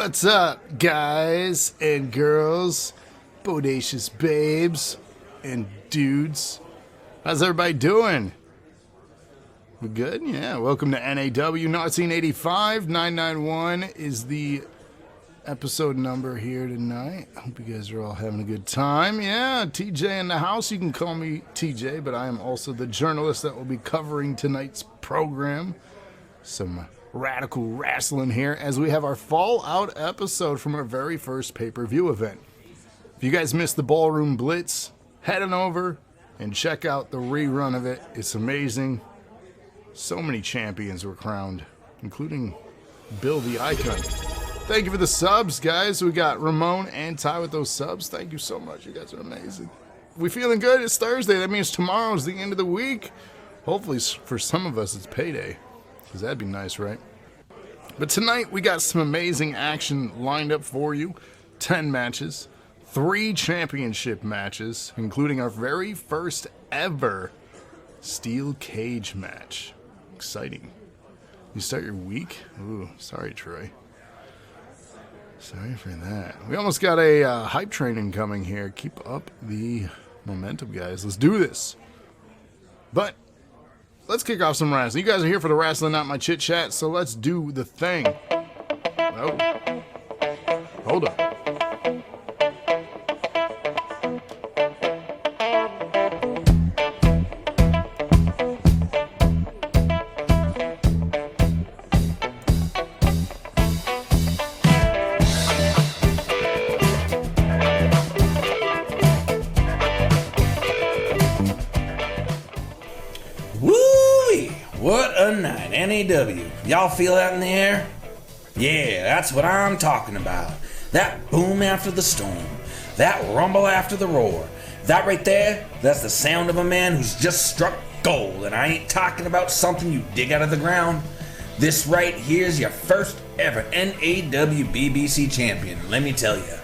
What's up, guys and girls, bodacious babes and dudes? How's everybody doing? We're good? Yeah, welcome to NAWteen85. 991 is the episode number here tonight. I hope you guys are all having a good time. Yeah, TJ in the house. You can call me TJ, but I am also the journalist that will be covering tonight's program. Some radical wrestling here as we have our Fallout episode from our very first pay-per-view event. If you guys missed the Ballroom Blitz, head on over and check out the rerun of it. It's amazing. So many champions were crowned, including Bill the Icon. Thank you for the subs, guys. We got Ramon and Ty with those subs. Thank you so much. You guys are amazing. We feeling good? It's Thursday. That means tomorrow's the end of the week. Hopefully for some of us it's payday, because that'd be nice, right? But tonight we got some amazing action lined up for you. 10 matches, 3 championship matches, including our very first ever steel cage match. Exciting. You start your week? Ooh, sorry, Troy. Sorry for that. We almost got a hype train incoming here. Keep up the momentum, guys. Let's do this. But let's kick off some wrestling. You guys are here for the wrestling, not my chit chat, so let's do the thing. Oh. Hold up. NAW. Y'all feel that in the air? Yeah, that's what I'm talking about. That boom after the storm. That rumble after the roar. That right there, that's the sound of a man who's just struck gold. And I ain't talking about something you dig out of the ground. This right here's your first ever NAW BBC champion. Let me tell you,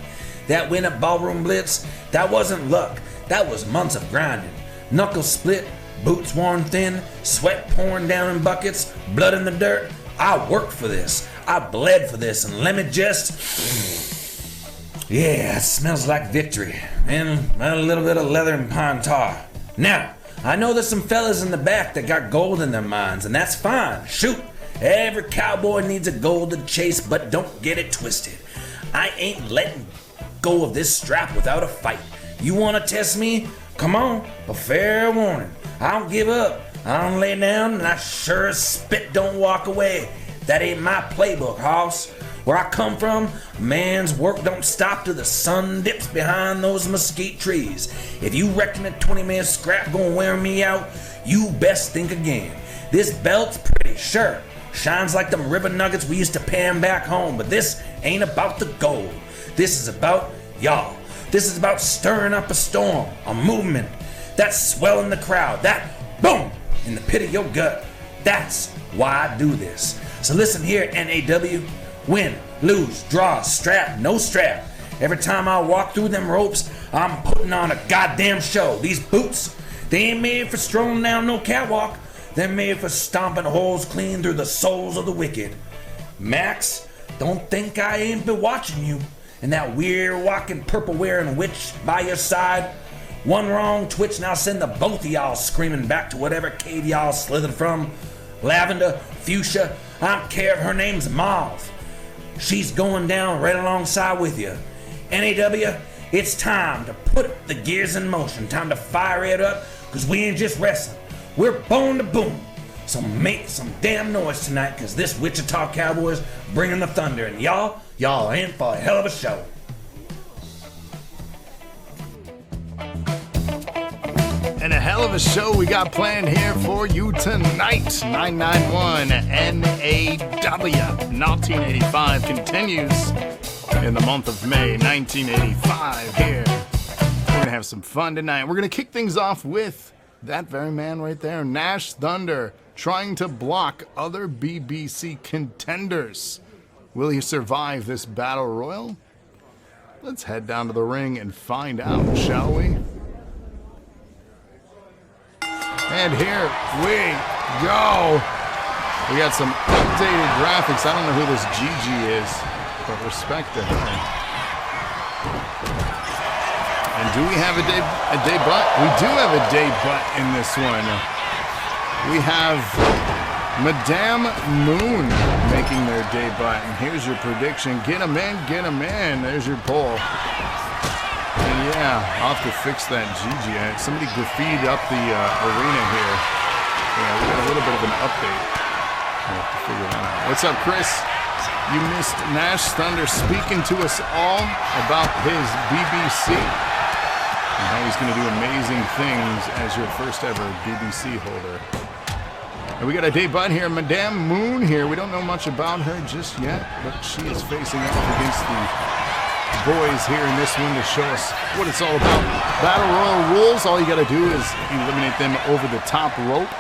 that win at Ballroom Blitz, that wasn't luck. That was months of grinding. Knuckles split, boots worn thin, sweat pouring down in buckets, blood in the dirt. I worked for this. I bled for this, and let me just... Yeah, it smells like victory. And a little bit of leather and pine tar. Now, I know there's some fellas in the back that got gold in their minds, and that's fine. Shoot, every cowboy needs a gold to chase, but don't get it twisted. I ain't letting go of this strap without a fight. You want to test me? Come on, but fair warning. I don't give up. I don't lay down, and I sure as spit don't walk away. That ain't my playbook, hoss. Where I come from, man's work don't stop till the sun dips behind those mesquite trees. If you reckon a 20-man scrap gonna wear me out, you best think again. This belt's pretty, sure. Shines like them river nuggets we used to pan back home, but this ain't about the gold. This is about y'all. This is about stirring up a storm, a movement, that swell in the crowd, that boom in the pit of your gut. That's why I do this. So listen here, NAW. Win, lose, draw, strap, no strap. Every time I walk through them ropes, I'm putting on a goddamn show. These boots, they ain't made for strolling down no catwalk. They're made for stomping holes clean through the souls of the wicked. Max, don't think I ain't been watching you. And that weird walking purple wearing witch by your side. One wrong twitch and I'll send the both of y'all screaming back to whatever cave y'all slithered from. Lavender, fuchsia, I don't care if her name's Mauve. She's going down right alongside with you. NAW, it's time to put the gears in motion. Time to fire it up, because we ain't just wrestling. We're bone to boom. So make some damn noise tonight, because this Wichita Cowboys bringing the thunder. And y'all in for a hell of a show. And a hell of a show we got planned here for you tonight. 991 NAW. NAWteen85 continues in the month of May, 1985 here. We're going to have some fun tonight. We're going to kick things off with that very man right there, Nash Thunder, trying to block other BBC contenders. Will he survive this battle royal? Let's head down to the ring and find out, shall we? And here we go. We got some updated graphics. I don't know who this GG is. but respect to her. And do we have a debut? We do have a debut in this one. We have Madame Moon making their debut. And here's your prediction. Get him in, get him in. There's your poll. And yeah, I'll have to fix that GG. Somebody graffitied up the arena here. Yeah, we got a little bit of an update. I'll have to figure that out. What's up, Chris? You missed Nash Thunder speaking to us all about his BBC. And how he's going to do amazing things as your first ever BBC holder. And we got a debut here, Madame Moon here. We don't know much about her just yet, but she is facing off against the boys here in this one to show us what it's all about. Battle Royal rules, all you got to do is eliminate them over the top rope.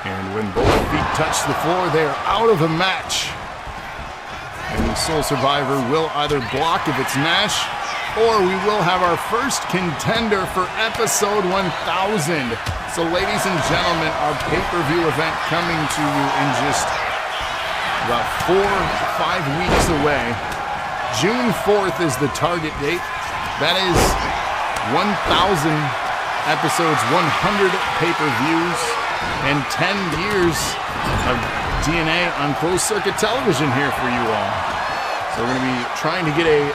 And when both feet touch the floor, they are out of the match. And the sole survivor will either block if it's Nash, or we will have our first contender for episode 1000. So ladies and gentlemen, our pay-per-view event coming to you in just about 4 to 5 weeks away. June 4th is the target date. That is 1,000 episodes, 100 pay-per-views, and 10 years of DNA on closed-circuit television here for you all. So we're going to be trying to get a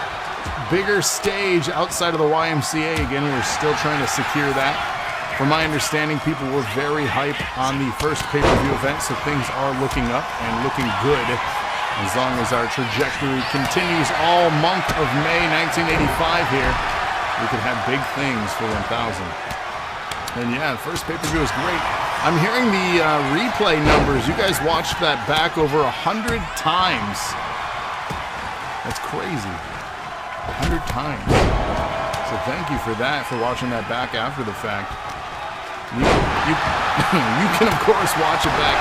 bigger stage outside of the YMCA again. We're still trying to secure that. From my understanding, people were very hyped on the first pay-per-view event, so things are looking up and looking good. As long as our trajectory continues all month of May 1985 here, we could have big things for 1000. And yeah, the first pay-per-view is great. I'm hearing the replay numbers. You guys watched that back over 100 times. That's crazy. 100 times. So thank you for that, for watching that back after the fact. You can, of course, watch it back.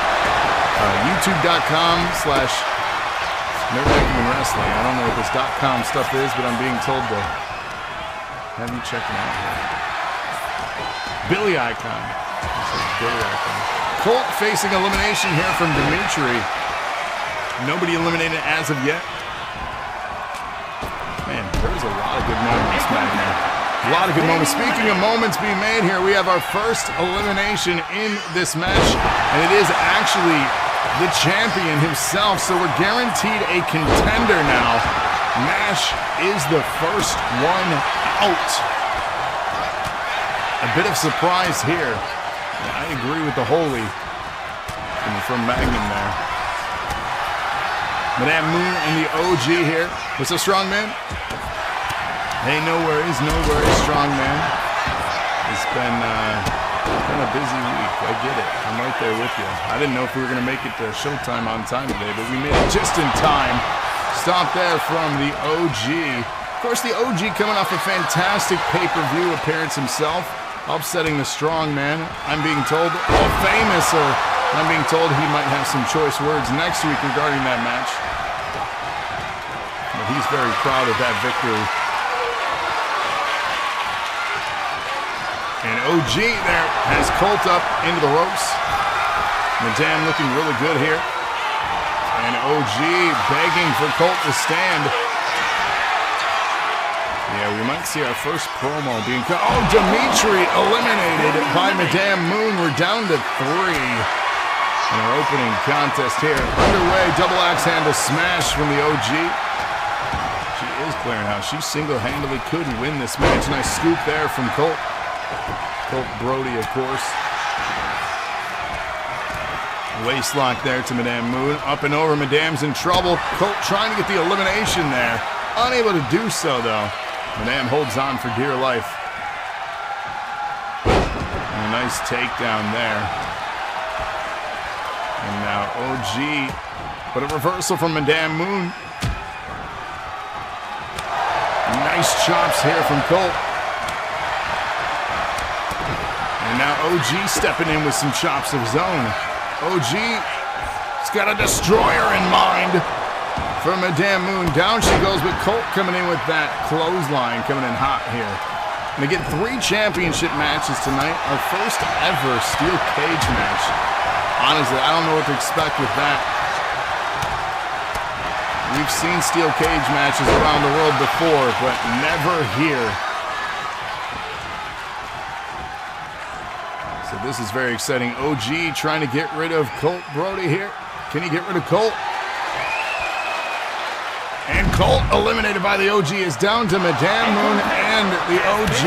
YouTube.com/NerdMagnumWrestling. I don't know what this .com stuff is, but I'm being told to have you check it out here. Billy Icon. Billy Icon. Colt facing elimination here from Dmitri. Nobody eliminated as of yet. Man, there's a lot of good moments, Magnum. A lot of good moments. Speaking of moments being made here, we have our first elimination in this match, and it is actually the champion himself, so we're guaranteed a contender now. Nash is the first one out. A bit of surprise here. I agree with the Holy from Magnum there. Madame Moon and the OG here. What's up, strong man? Hey, no worries, strong man. It's been a busy week. I get it. I'm right there with you. I didn't know if we were going to make it to Showtime on time today, but we made it just in time. Stop there from the OG. Of course, the OG coming off a fantastic pay-per-view appearance himself, upsetting the strong man. I'm being told, famous, or I'm being told he might have some choice words next week regarding that match. But he's very proud of that victory. And OG there has Colt up into the ropes. Madame looking really good here. And OG begging for Colt to stand. Yeah, we might see our first promo being cut. Oh, Dmitri eliminated by Madame Moon. We're down to 3. And our opening contest here underway. Double axe handle smash from the OG. She is clearing house. She single-handedly could win this match. Nice scoop there from Colt. Colt Brody, of course. Waist lock there to Madame Moon. Up and over. Madame's in trouble. Colt trying to get the elimination there. Unable to do so, though. Madame holds on for dear life. And a nice takedown there. And now OG. But a reversal from Madame Moon. Nice chops here from Colt. And now OG stepping in with some chops of his own. OG's got a destroyer in mind for Madame Moon. Down she goes, but Colt coming in with that clothesline, coming in hot here. And again, 3 championship matches tonight. Our first ever steel cage match. Honestly, I don't know what to expect with that. We've seen steel cage matches around the world before, but never here. So this is very exciting. OG trying to get rid of Colt Brody here. Can he get rid of Colt? And Colt eliminated by the OG is down to Madame Moon and the OG.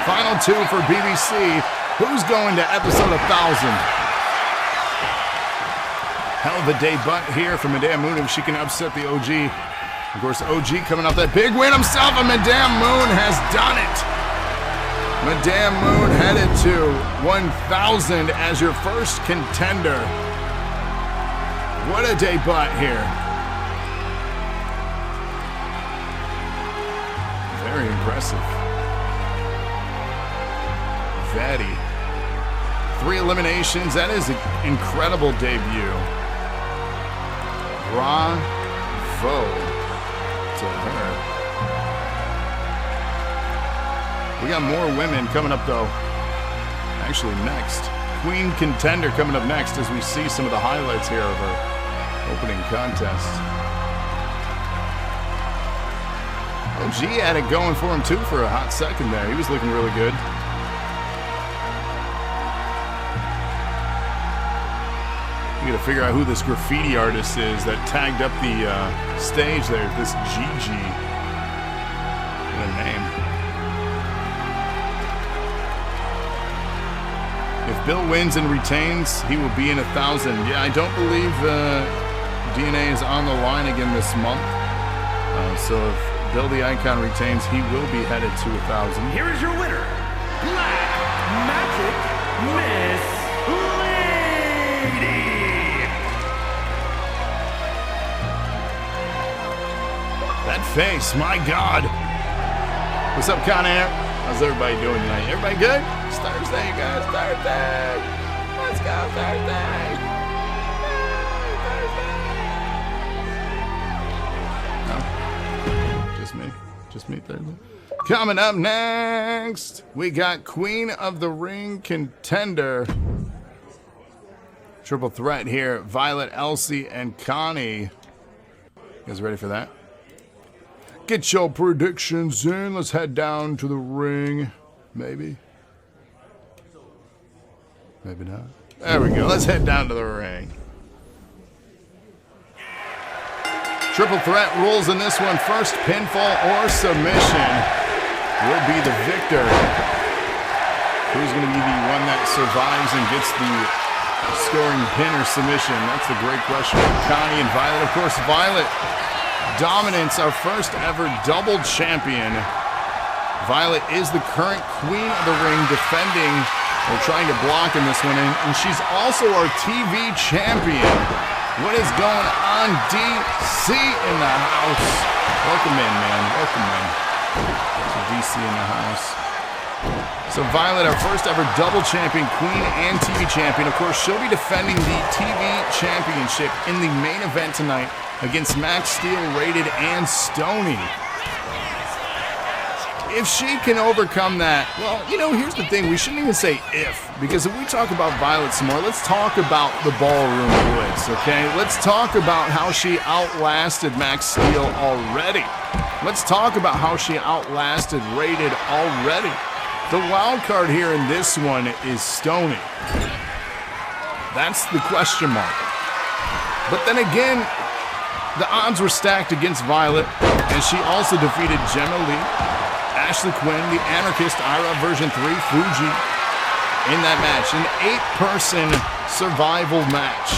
Final two for BBC. Who's going to episode 1000? Hell of a debut here for Madame Moon if she can upset the OG. Of course, OG coming off that big win himself, and Madame Moon has done it. Madame Moon headed to 1000 as your first contender. What a debut here. Very impressive. Very. 3 eliminations. That is an incredible debut. Bravo to her. We got more women coming up, though. Actually, next. Queen Contender coming up next as we see some of the highlights here of her opening contest. OG had it going for him, too, for a hot second there. He was looking really good. We gotta figure out who this graffiti artist is that tagged up the stage there. This Gigi. What a name. If Bill wins and retains, he will be in 1000. Yeah, I don't believe DNA is on the line again this month. So if Bill the Icon retains, he will be headed to 1000. Here is your winner, Black Magic Miss Lady. That face, my God. What's up, Connie? How's everybody doing tonight? Everybody good? It's Thursday, you guys. Thursday. Let's go, Thursday. No? Just me, Thursday. Coming up next, we got Queen of the Ring Contender. Triple threat here. Violet, Elsie, and Connie. You guys ready for that? Get your predictions in. Let's head down to the ring. Maybe. Maybe not. There we go. Let's head down to the ring. Triple threat rules in this one. First pinfall or submission will be the victor. Who's going to be the one that survives and gets the scoring pin or submission? That's the great question. Connie and Violet. Of course, Violet dominance, our first ever double champion. Violet is the current queen of the ring, defending or trying to block in this one, and she's also our TV champion. What is going on, DC in the house? Welcome in, man. Welcome in. So DC in the house. So Violet, our first ever double champion, queen and TV champion. Of course, she'll be defending the TV championship in the main event tonight against Max Steel, Rated, and Stony. If she can overcome that, well, you know, here's the thing. We shouldn't even say if, because if we talk about Violet some more, let's talk about the Ballroom Blitz, okay? Let's talk about how she outlasted Max Steel already. Let's talk about how she outlasted Rated already. The wild card here in this one is Stony. That's the question mark. But then again, the odds were stacked against Violet, and she also defeated Jemma Lee, Ashley Quinn, the Anarchist, Ira version 3, Fuji, in that match. An 8-person survival match.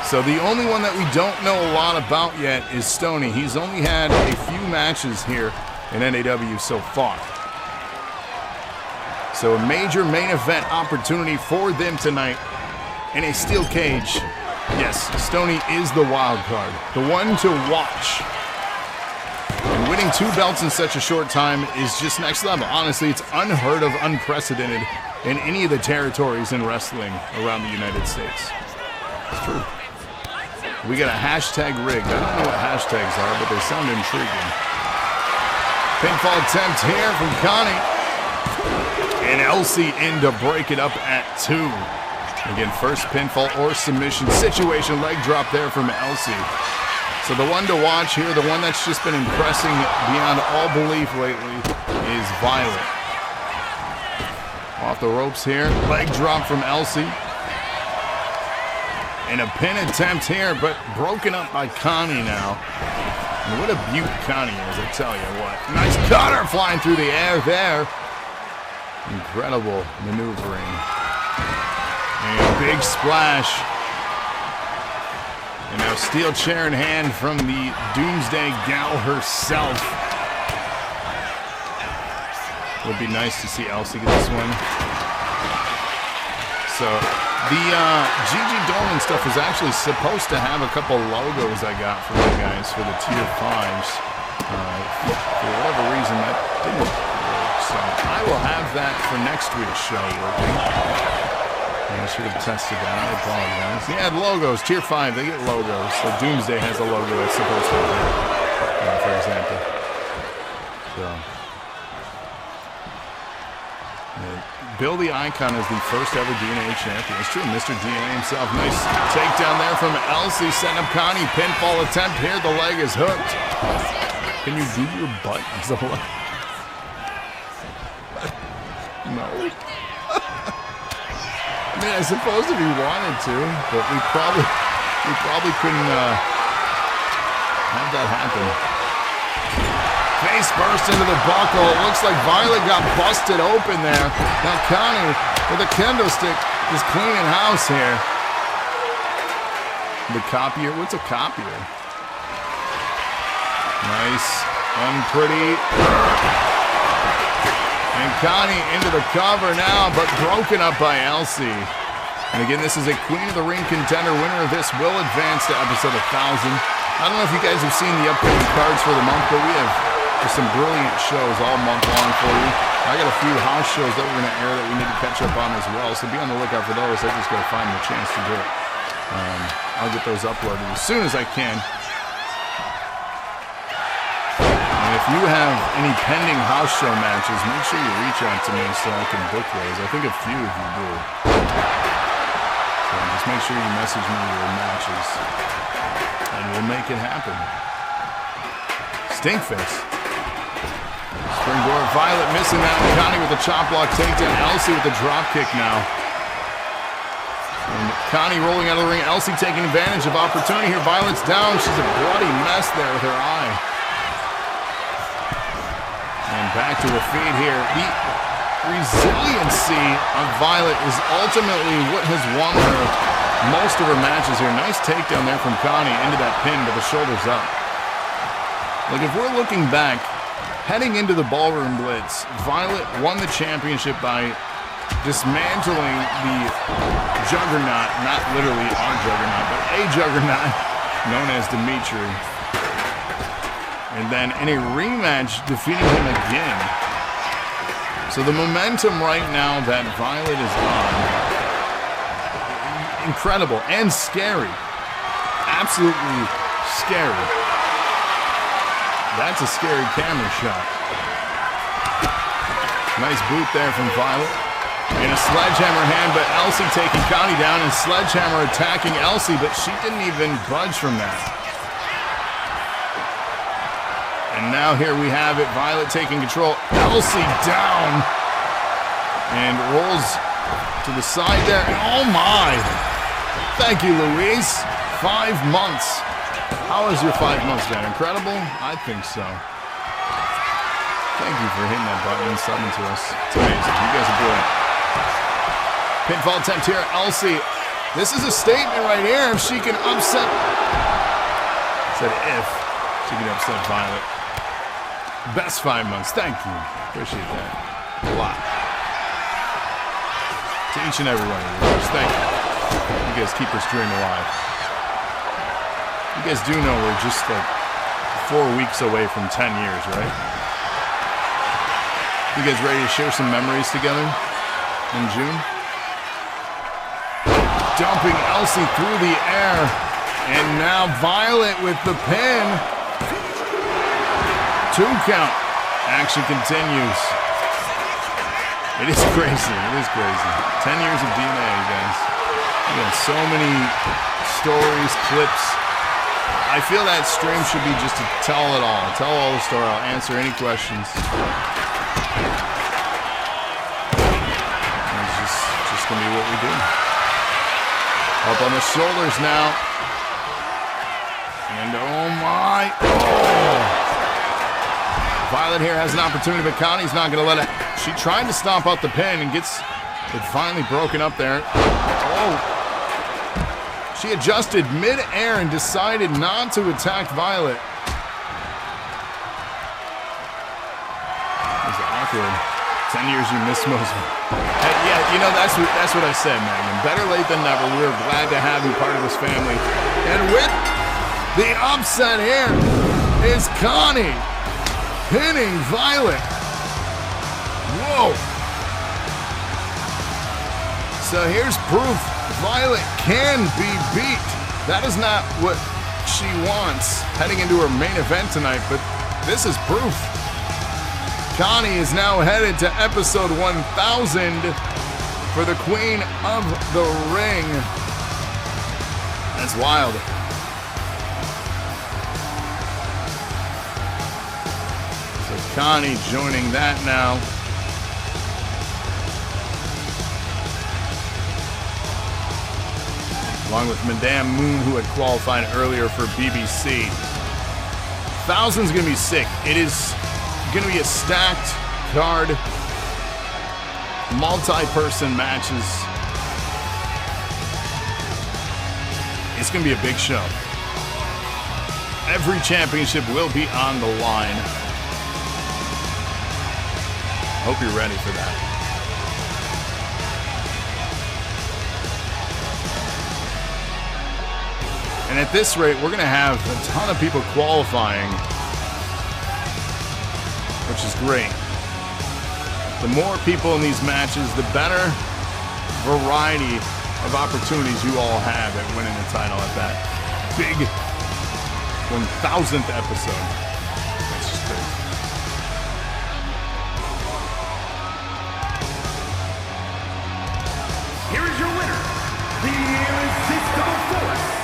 So the only one that we don't know a lot about yet is Stony. He's only had a few matches here in NAW so far. So a major main event opportunity for them tonight in a steel cage. Yes, Stony is the wild card, the one to watch. And winning 2 belts in such a short time is just next level. Honestly, it's unheard of, unprecedented in any of the territories in wrestling around the United States. It's true. We got a hashtag rigged. I don't know what hashtags are, but they sound intriguing. Pinfall attempt here from Connie. And Elsie in to break it up at 2. Again, first pinfall or submission situation. Leg drop there from Elsie. So the one to watch here, the one that's just been impressing beyond all belief lately, is Violet. Off the ropes here. Leg drop from Elsie. And a pin attempt here, but broken up by Connie now. And what a beaut Connie is, I tell you what. Nice cutter flying through the air there. Incredible maneuvering. And big splash. And now steel chair in hand from the Doomsday Gal herself. Would be nice to see Elsie get this one. So the Gigi Dolan stuff was actually supposed to have a couple logos I got from you guys for the tier 5s. For whatever reason, that didn't work. So I will have that for next week's show working. I should have tested that. I apologize. Yeah, the logos. Tier 5, they get logos. So Doomsday has a logo that's supposed to be there, for example. So. Bill the Icon is the first ever DNA champion. It's true, Mr. DNA himself. Nice takedown there from Elsie. Setting up Connie. Pinfall attempt here. The leg is hooked. Can you do your butt as a leg? No. I mean, I suppose if he wanted to, but we probably couldn't have that happen. Face burst into the buckle. It looks like Violet got busted open there. Now Connie with a kendo stick is cleaning house here. The copier, what's a copier? Nice, unpretty. And Connie into the cover now, but broken up by Elsie. And again, this is a Queen of the Ring contender. Winner of this will advance to episode 1000. I don't know if you guys have seen the upcoming cards for the month, but we have some brilliant shows all month long for you. I got a few house shows that we're going to air that we need to catch up on as well, so be on the lookout for those. I just got to find the chance to do it. I'll get those uploaded as soon as I can. And if you have any pending house show matches, make sure you reach out to me so I can book those. I think a few of you do. So just make sure you message me your matches, and we'll make it happen. Stinkfist. Springboard Violet missing that. Connie with a chop block takedown. Elsie with the drop kick now. And Connie rolling out of the ring. Elsie taking advantage of opportunity here. Violet's down. She's a bloody mess there with her eye. And back to her feet here. The resiliency of Violet is ultimately what has won her most of her matches here. Nice takedown there from Connie into that pin, but the shoulders up. Like, if we're looking back, heading into the Ballroom Blitz, Violet won the championship by dismantling the Juggernaut, not literally our Juggernaut, but a Juggernaut known as Dmitri. And then in a rematch, defeating him again. So the momentum right now that Violet is on, incredible and scary. Absolutely scary. That's a scary camera shot. Nice boot there from Violet. And a sledgehammer hand, but Elsie taking Connie down, and sledgehammer attacking Elsie, but she didn't even budge from that. And now here we have it, Violet taking control. Elsie down. And rolls to the side there. Oh my! Thank you, Louise. 5 months. How has your 5 months been? Incredible? I think so. Thank you for hitting that button and subbing to us. It's amazing. You guys are brilliant. Pinfall attempt here, Elsie. This is a statement right here. If she can upset... I said if she can upset Violet. Best 5 months. Thank you. Appreciate that. A lot. To each and every one of you. Thank you. You guys keep this dream alive. You guys do know we're just like 4 weeks away from 10 years, right? You guys ready to share some memories together in June? Dumping Elsie through the air. And now Violet with the pin. 2 count. Action continues. It is crazy. It is crazy. 10 years of DNA, guys. So many stories, clips. I feel that stream should be just to tell it all. Tell all the story. I'll answer any questions. It's just going to be what we do. Up on the shoulders now. And oh my. Oh. Violet here has an opportunity, but Connie's not going to let it. She tried to stomp out the pin and gets it finally broken up there. Oh. She adjusted mid-air and decided not to attack Violet. It was awkward. 10 years you missed most of it. Yeah, you know, that's what I said, Magnum. Better late than never. We're glad to have you part of this family. And with the upset here is Connie pinning Violet. Whoa. So here's proof Violet can be beat. That is not what she wants heading into her main event tonight, but this is proof. Connie is now headed to episode 1000 for the Queen of the Ring. That's wild. So Connie joining that now. Along with Madame Moon, who had qualified earlier for BBC. 1000's going to be sick. It is going to be a stacked card, multi-person matches. It's going to be a big show. Every championship will be on the line. Hope you're ready for that. And at this rate, we're going to have a ton of people qualifying, which is great. The more people in these matches, the better variety of opportunities you all have at winning the title at that big 1000th episode. That's just crazy. Here is your winner, the Irresistible Force.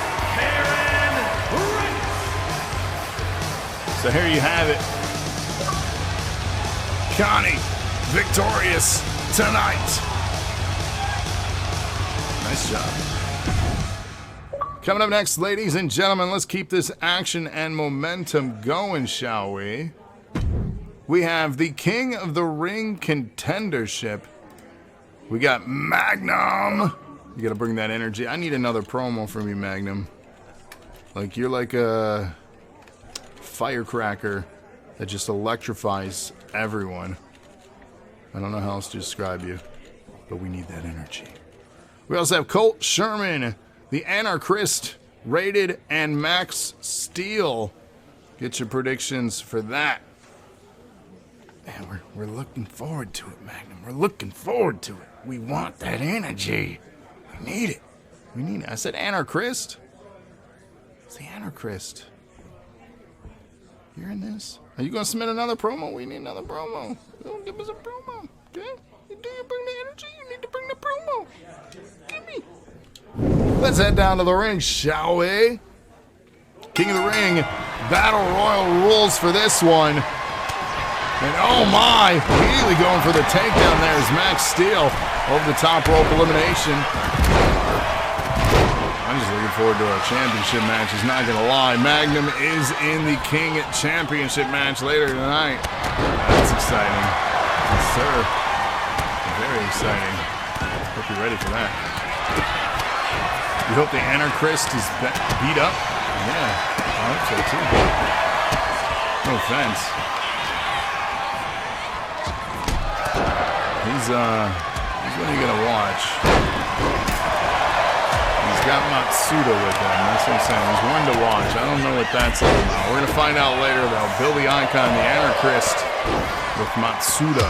So here you have it. Connie, victorious tonight. Nice job. Coming up next, ladies and gentlemen, let's keep this action and momentum going, shall we? We have the King of the Ring contendership. We got Magnum. You gotta bring that energy. I need another promo from you, Magnum. Like, you're like a firecracker that just electrifies everyone. I don't know how else to describe you, but we need that energy. We also have Colt, Sherman, the Anarchist, Rated, and Max Steel. Get your predictions for that. Man, we're looking forward to it, Magnum. We're looking forward to it. We want that energy. We need it. We need it. I said Anarchist. It's the Anarchist. You're in this? Are you going to submit another promo? We need another promo. Don't give us a promo. Okay? Do you bring the energy? You need to bring the promo. Give me. Let's head down to the ring, shall we? King of the Ring Battle Royal rules for this one. And oh my, immediately going for the takedown there is Max Steel over the top rope elimination. I'm just looking forward to our championship matches, not gonna lie. Magnum is in the King Championship match later tonight. That's exciting. Yes, sir. Very exciting. Hope you're ready for that. You hope the Anarchist is beat up? Yeah, I hope so too. No offense. He's one you're gonna watch. He's got Matsuda with him. That's what I'm saying. He's one to watch. I don't know what that's all about. We're gonna find out later though. Bill the Icon, the Anarchist, with Matsuda.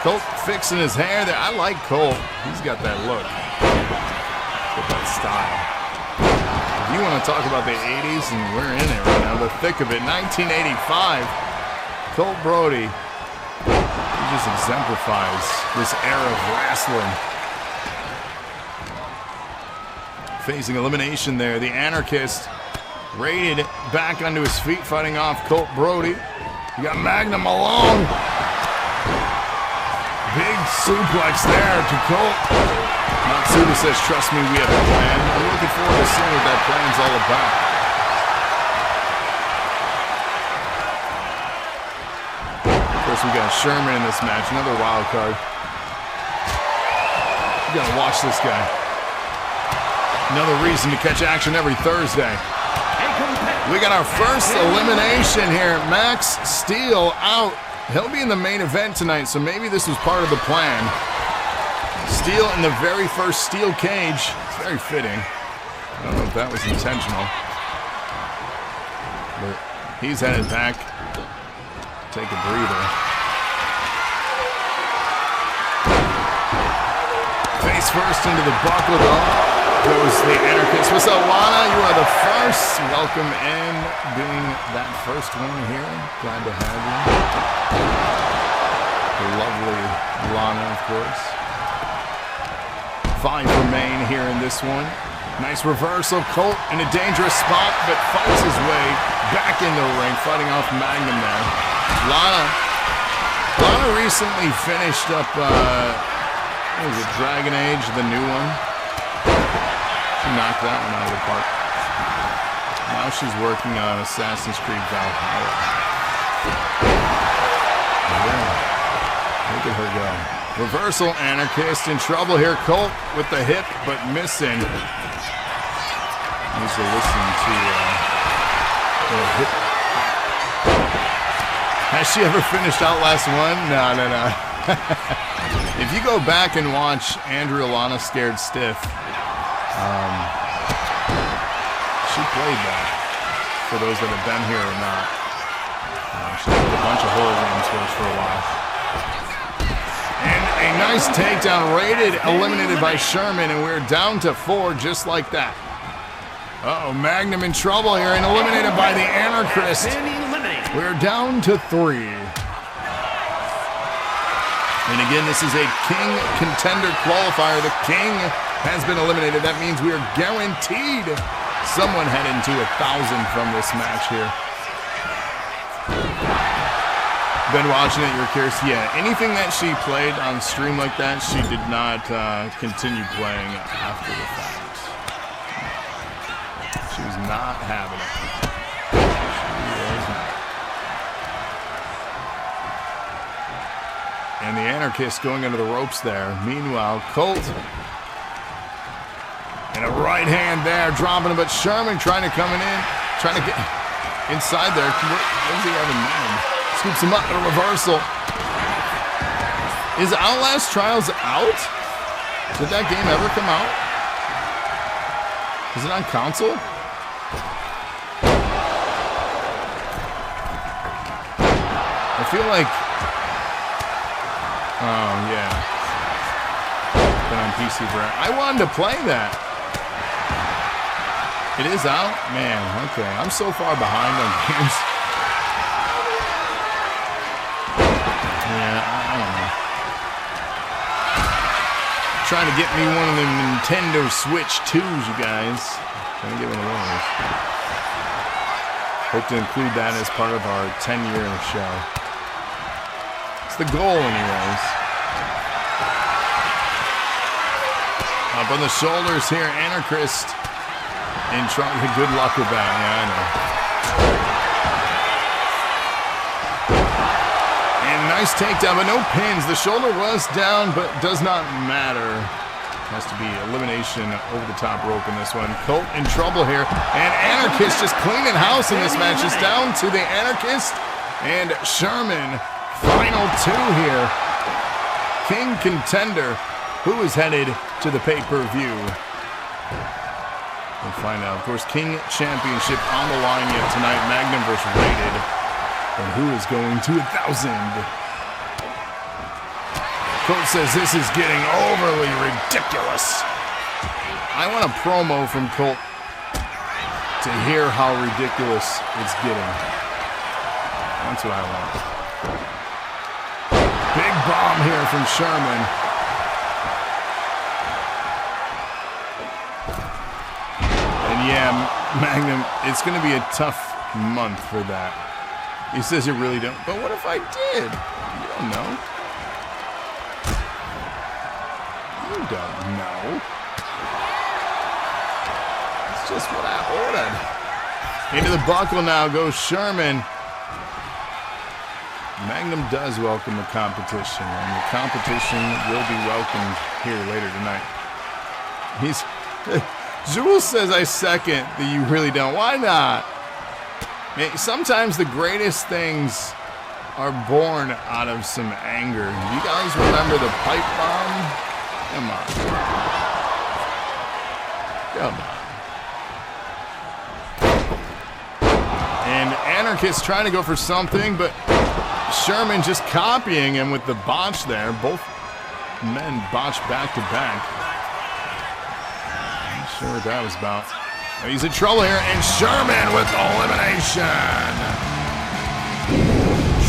Colt fixing his hair there. I like Colt. He's got that look. Got that style. If you want to talk about the 80s, and we're in it right now, the thick of it. 1985. Colt Brody. He just exemplifies this era of wrestling. facing elimination there. The Anarchist raided back onto his feet, fighting off Colt Brody. You got Magnum alone. Big suplex there to Colt. Matsuda says, trust me, we have a plan. I'm looking forward to seeing what that plan's all about. Of course, we got Sherman in this match, another wild card. You gotta watch this guy. Another reason to catch action every Thursday. We got our first elimination here. Max Steel out. He'll be in the main event tonight, so maybe this was part of the plan. Steel in the very first steel cage. It's very fitting. I don't know if that was intentional. But he's headed back. Take a breather. Face first into the buckle, though. Goes the Anarchist. What's up, Lana? You are the first. Welcome in. Being that first one here. Glad to have you. The lovely Lana, of course. 5 remain here in this one. Nice reversal. Colt in a dangerous spot, but fights his way back into the ring, fighting off Magnum there. Lana recently finished up, what was it, Dragon Age, the new one. She knocked that one out of the park. Now she's working on Assassin's Creed Valhalla. Yeah. Look at her go. Reversal, Anarchist in trouble here. Colt with the hip, but missing. Needs to listen to the hip. Has she ever finished Outlast 1? No. If you go back and watch Andrew Alana Scared Stiff, she played that, for those that have been here or not. She did a bunch of horror games for us for a while. And a nice takedown, rated, eliminated by Sherman, and we're down to 4 just like that. Uh-oh, Magnum in trouble here and eliminated by the Anarchist. We're down to 3. And again, this is a King Contender qualifier. The King has been eliminated. That means we are guaranteed someone heading to 1,000 from this match here. Been watching it, you're curious. Yeah, anything that she played on stream like that, she did not continue playing after the fact. She was not having it. She was not. And the Anarchist going into the ropes there. Meanwhile, Colt. And a right hand there, dropping it, but Sherman trying to come in, trying to get inside there. What does he have in mind? Scoops him up in a reversal. Is Outlast Trials out? Did that game ever come out? Is it on console? I feel like... Oh, yeah. Been on PC forever. I wanted to play that. It is out? Man, okay. I'm so far behind on games. Yeah, I don't know. Trying to get me one of the Nintendo Switch 2s, you guys. Trying to get one of those. Hope to include that as part of our 10-year show. It's the goal, anyways. Up on the shoulders here, Anarchist. And trying to good luck with that. Yeah, I know. And nice takedown, but no pins. The shoulder was down, but does not matter. Has to be elimination over the top rope in this one. Colt in trouble here. And Anarchist just cleaning house in this match. It's down to the Anarchist and Sherman. Final 2 here. King Contender, who is headed to the pay-per-view. We'll find out. Of course, King Championship on the line yet tonight. Magnum versus Rated. And who is going to 1,000? Colt says this is getting overly ridiculous. I want a promo from Colt to hear how ridiculous it's getting. That's what I want. Big bomb here from Sherman. Yeah, Magnum, it's going to be a tough month for that. He says you really don't. But what if I did? You don't know. You don't know. It's just what I ordered. Into the buckle now goes Sherman. Magnum does welcome the competition, and the competition will be welcomed here later tonight. Jules says I second the you really don't. Why not? Man, sometimes the greatest things are born out of some anger. You guys remember the pipe bomb? Come on. Come on. And Anarchist trying to go for something, but Sherman just copying him with the botch there. Both men botched back to back. Not sure what that was about. He's in trouble here, and Sherman with the elimination.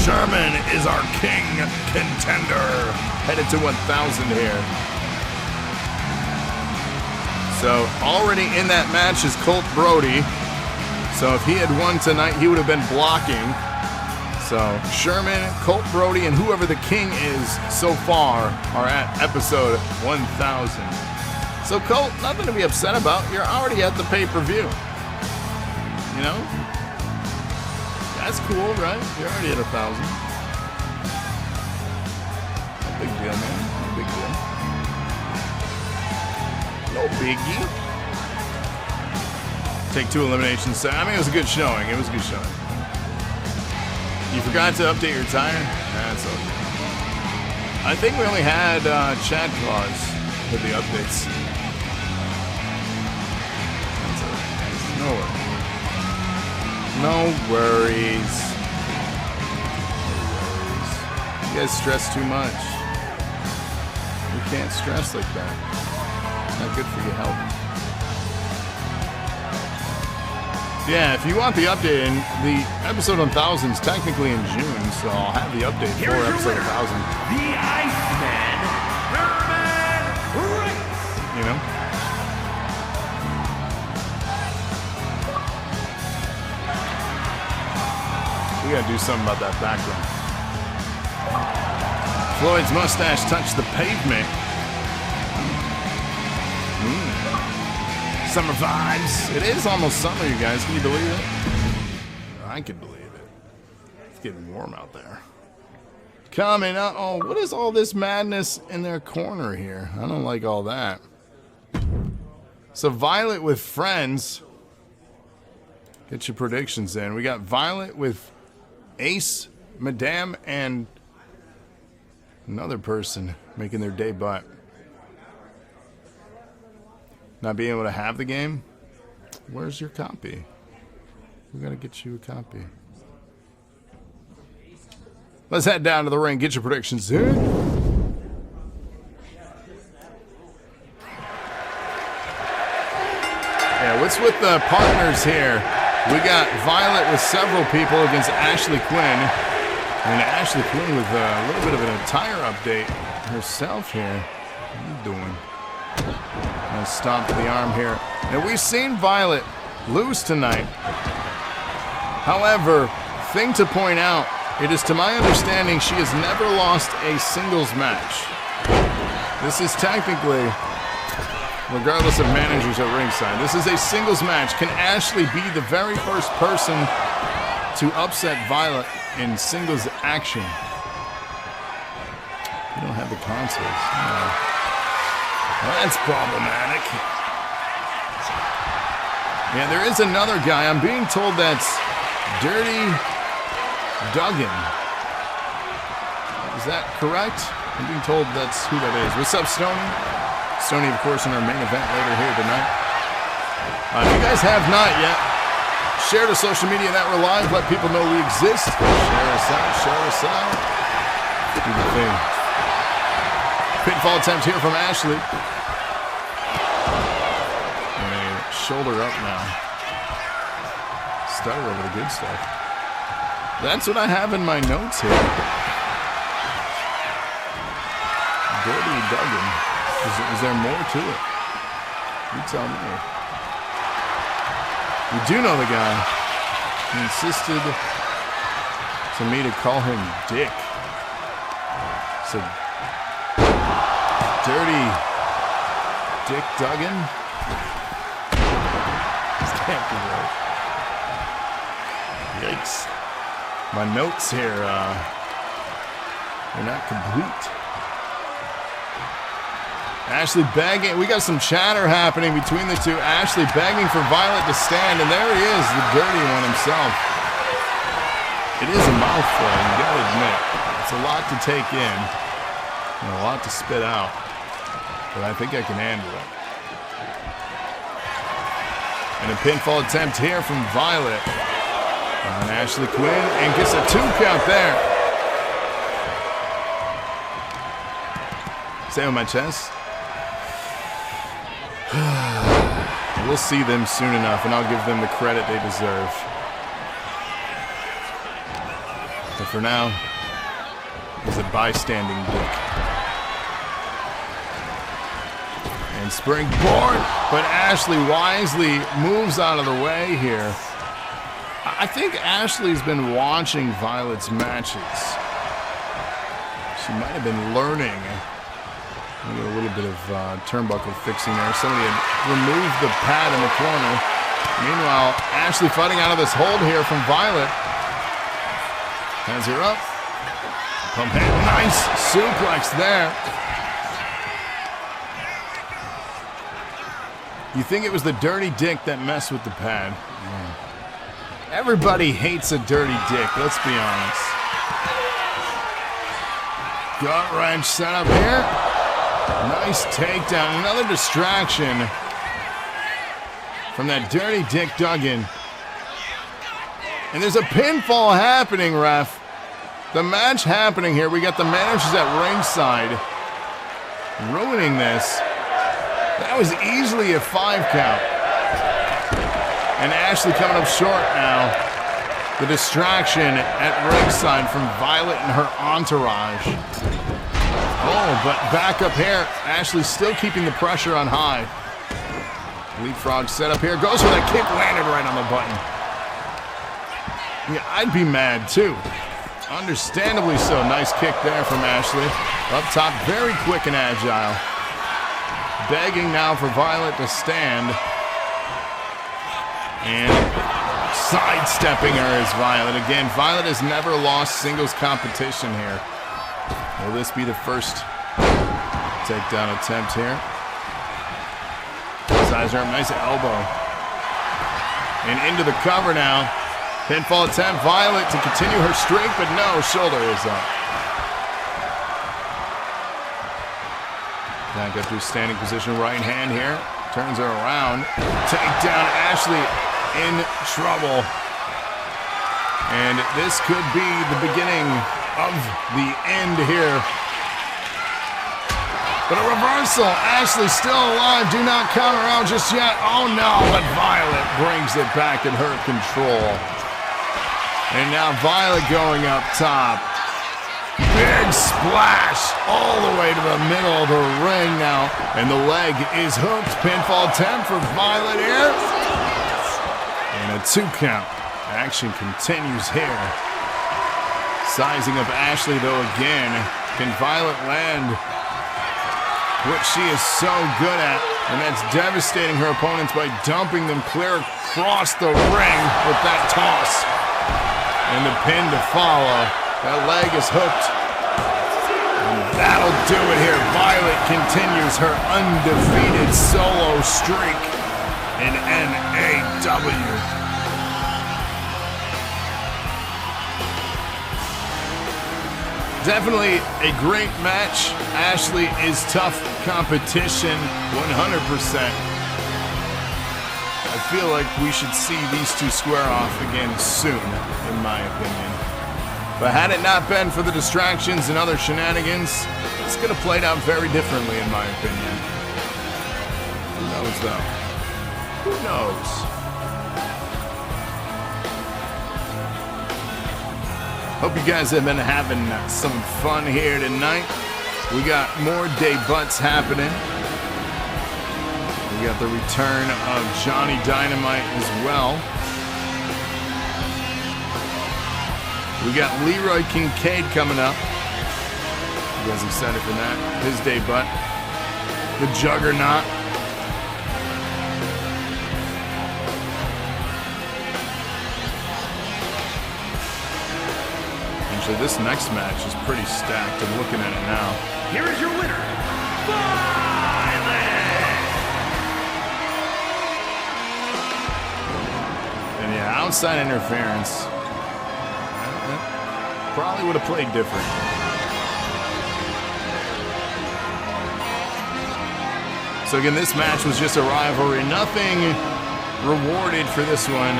Sherman is our king contender. Headed to 1,000 here. So already in that match is Colt Brody. So if he had won tonight, he would have been blocking. So Sherman, Colt Brody, and whoever the king is so far are at episode 1,000. So Colt, nothing to be upset about. You're already at the pay-per-view. You know? That's cool, right? You're already at 1,000. No big deal, man. No big deal. No biggie. Take 2 eliminations. I mean, it was a good showing. It was a good showing. You forgot to update your tire? That's okay. I think we only had chat clause with the updates. That's okay. No worries. No worries. You guys stress too much. You can't stress like that. It's not good for your health. Yeah, if you want the update, and the episode 1000 is technically in June, so I'll have the update for episode 1000. The Iceman, Sherman Reigns. You know? We gotta do something about that background. Floyd's mustache touched the pavement. Summer vibes. It is almost summer, you guys. Can you believe it? I can believe it. It's getting warm out there. Coming up. Oh, what is all this madness in their corner here? I don't like all that. So Violet with friends. Get your predictions in. We got Violet with Ace, Madame, and another person making their debut. Not being able to have the game? Where's your copy? We gotta get you a copy. Let's head down to the ring. Get your predictions in. Yeah, what's with the partners here? We got Violet with several people against Ashley Quinn. And Ashley Quinn with a little bit of an attire update herself here. What are you doing? Gonna stomp the arm here. And we've seen Violet lose tonight. However, thing to point out, it is to my understanding she has never lost a singles match. This is technically, regardless of managers at ringside, this is a singles match. Can Ashley be the very first person to upset Violet in singles action? You don't have the consoles. No. Well, that's problematic. Yeah, there is another guy. I'm being told that's Dirty Duggan. Is that correct? I'm being told that's who that is. What's up, Stoney? Stoney, of course, in our main event later here tonight. If you guys have not yet, share to social media that we're live. Let people know we exist. Share us out. Share us out. Do the thing. Pinfall attempt here from Ashley. Shoulder up now. Started over the good stuff. That's what I have in my notes here. Dirty Duggan. Is there more to it? You tell me. We do know the guy. He insisted to me to call him Dick. So, dirty Dick Duggan? This can't be right. Yikes. My notes here, they're not complete. Ashley begging. We got some chatter happening between the two. Ashley begging for Violet to stand, and there he is, the dirty one himself. It is a mouthful, you gotta admit. It's a lot to take in, and a lot to spit out, but I think I can handle it. And a pinfall attempt here from Violet on Ashley Quinn, and gets a 2 count there. Stay on my chest. We'll see them soon enough, and I'll give them the credit they deserve. But for now, he's a bystanding dick. And springboard, but Ashley wisely moves out of the way here. I think Ashley's been watching Violet's matches. She might have been learning. Maybe a little bit of turnbuckle fixing there. Somebody had removed the pad in the corner. Meanwhile, Ashley fighting out of this hold here from Violet. Has her up. Pump hand. Nice suplex there. You think it was the dirty dick that messed with the pad? Yeah. Everybody hates a dirty dick, let's be honest. Gut wrench set up here. Nice takedown. Another distraction from that dirty Dick Duggan. And there's a pinfall happening, ref. The match happening here. We got the managers at ringside ruining this. That was easily a 5 count. And Ashley coming up short now. The distraction at ringside from Violet and her entourage. Oh, but back up here. Ashley's still keeping the pressure on high. Leapfrog set up here. Goes for that kick, landed right on the button. Yeah, I'd be mad too. Understandably so. Nice kick there from Ashley. Up top, very quick and agile. Begging now for Violet to stand. And sidestepping her is Violet. Again, Violet has never lost singles competition here. Will this be the first takedown attempt here? Size her up, nice elbow. And into the cover now. Pinfall attempt, Violet to continue her streak, but no, shoulder is up. Back up to standing position, right hand here. Turns her around. Takedown, Ashley in trouble. And this could be the beginning of the end here. But a reversal. Ashley still alive. Do not count her out just yet. Oh no, but Violet brings it back in her control. And now Violet going up top. Big splash all the way to the middle of the ring now. And the leg is hooked. Pinfall attempt for Violet here. And a 2 count. Action continues here. Sizing up Ashley though again. Can Violet land what she is so good at? And that's devastating her opponents by dumping them clear across the ring with that toss. And the pin to follow. That leg is hooked. And that'll do it here. Violet continues her undefeated solo streak in NAW. Definitely a great match. Ashley is tough competition, 100%. I feel like we should see these two square off again soon, in my opinion. But had it not been for the distractions and other shenanigans, this could have played out very differently, in my opinion. Who knows, though? Who knows? Hope you guys have been having some fun here tonight. We got more debuts happening. We We got the return of Johnny Dynamite as well. We got Leroy Kincaid coming up. You guys excited for that? His debut. The Juggernaut. Actually, this next match is pretty stacked. I'm looking at it now. Here is your winner, And yeah, outside interference. Probably would have played different. So again, this match was just a rivalry. Nothing rewarded for this one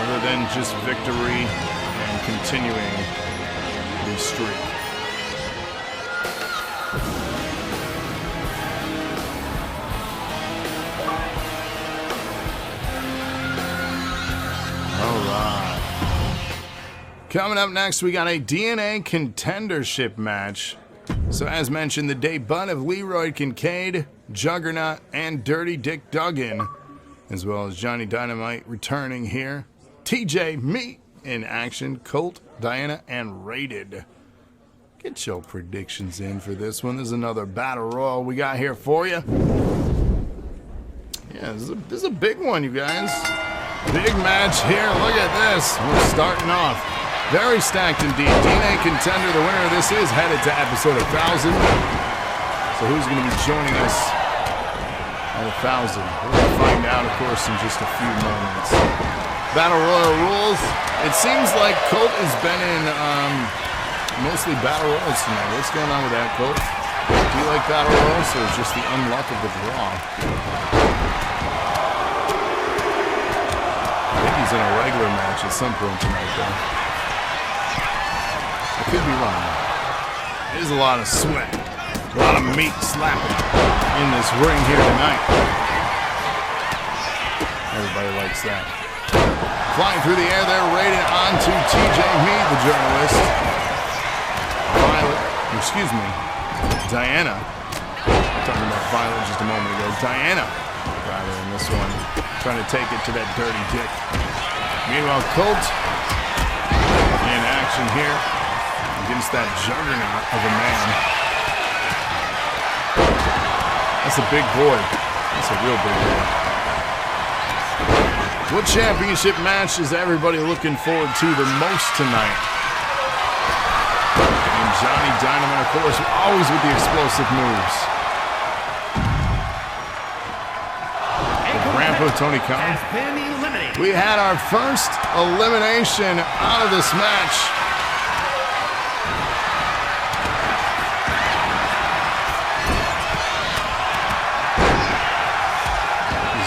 other than just victory and continuing the streak. All right. Coming up next, we got a DNA contendership match. So as mentioned, the debut of Leroy Kincaid, Juggernaut, and Dirty Dick Duggan, as well as Johnny Dynamite returning here. TJ, me in action, Colt, Diana, and Rated. Get your predictions in for this one. There's another battle royal we got here for you. Yeah, this is a big one, you guys. Big match here. Look at this. We're starting off very stacked indeed. DNA Contender, the winner of this, is headed to episode 1000. So who's going to be joining us at 1000? We're going to find out, of course, in just a few moments. Battle Royal rules. It seems like Colt has been in mostly Battle Royals tonight. What's going on with that, Colt? Do you like Battle Royals, or just the unluck of the draw? I think he's in a regular match at some point tonight, though. I could be wrong. There's a lot of sweat, a lot of meat slapping in this ring here tonight. Everybody likes that. Flying through the air there, rated onto TJ, me, the journalist. Diana. Talking about Violet just a moment ago. Diana, rather in this one, trying to take it to that Dirty Dick. Meanwhile, Colt in action here against that Juggernaut of a man. That's a big boy. That's a real big boy. What championship match is everybody looking forward to the most tonight? And Johnny Dynamite, of course, always with the explosive moves. Grandpa Tony Khan. We had our first elimination out of this match.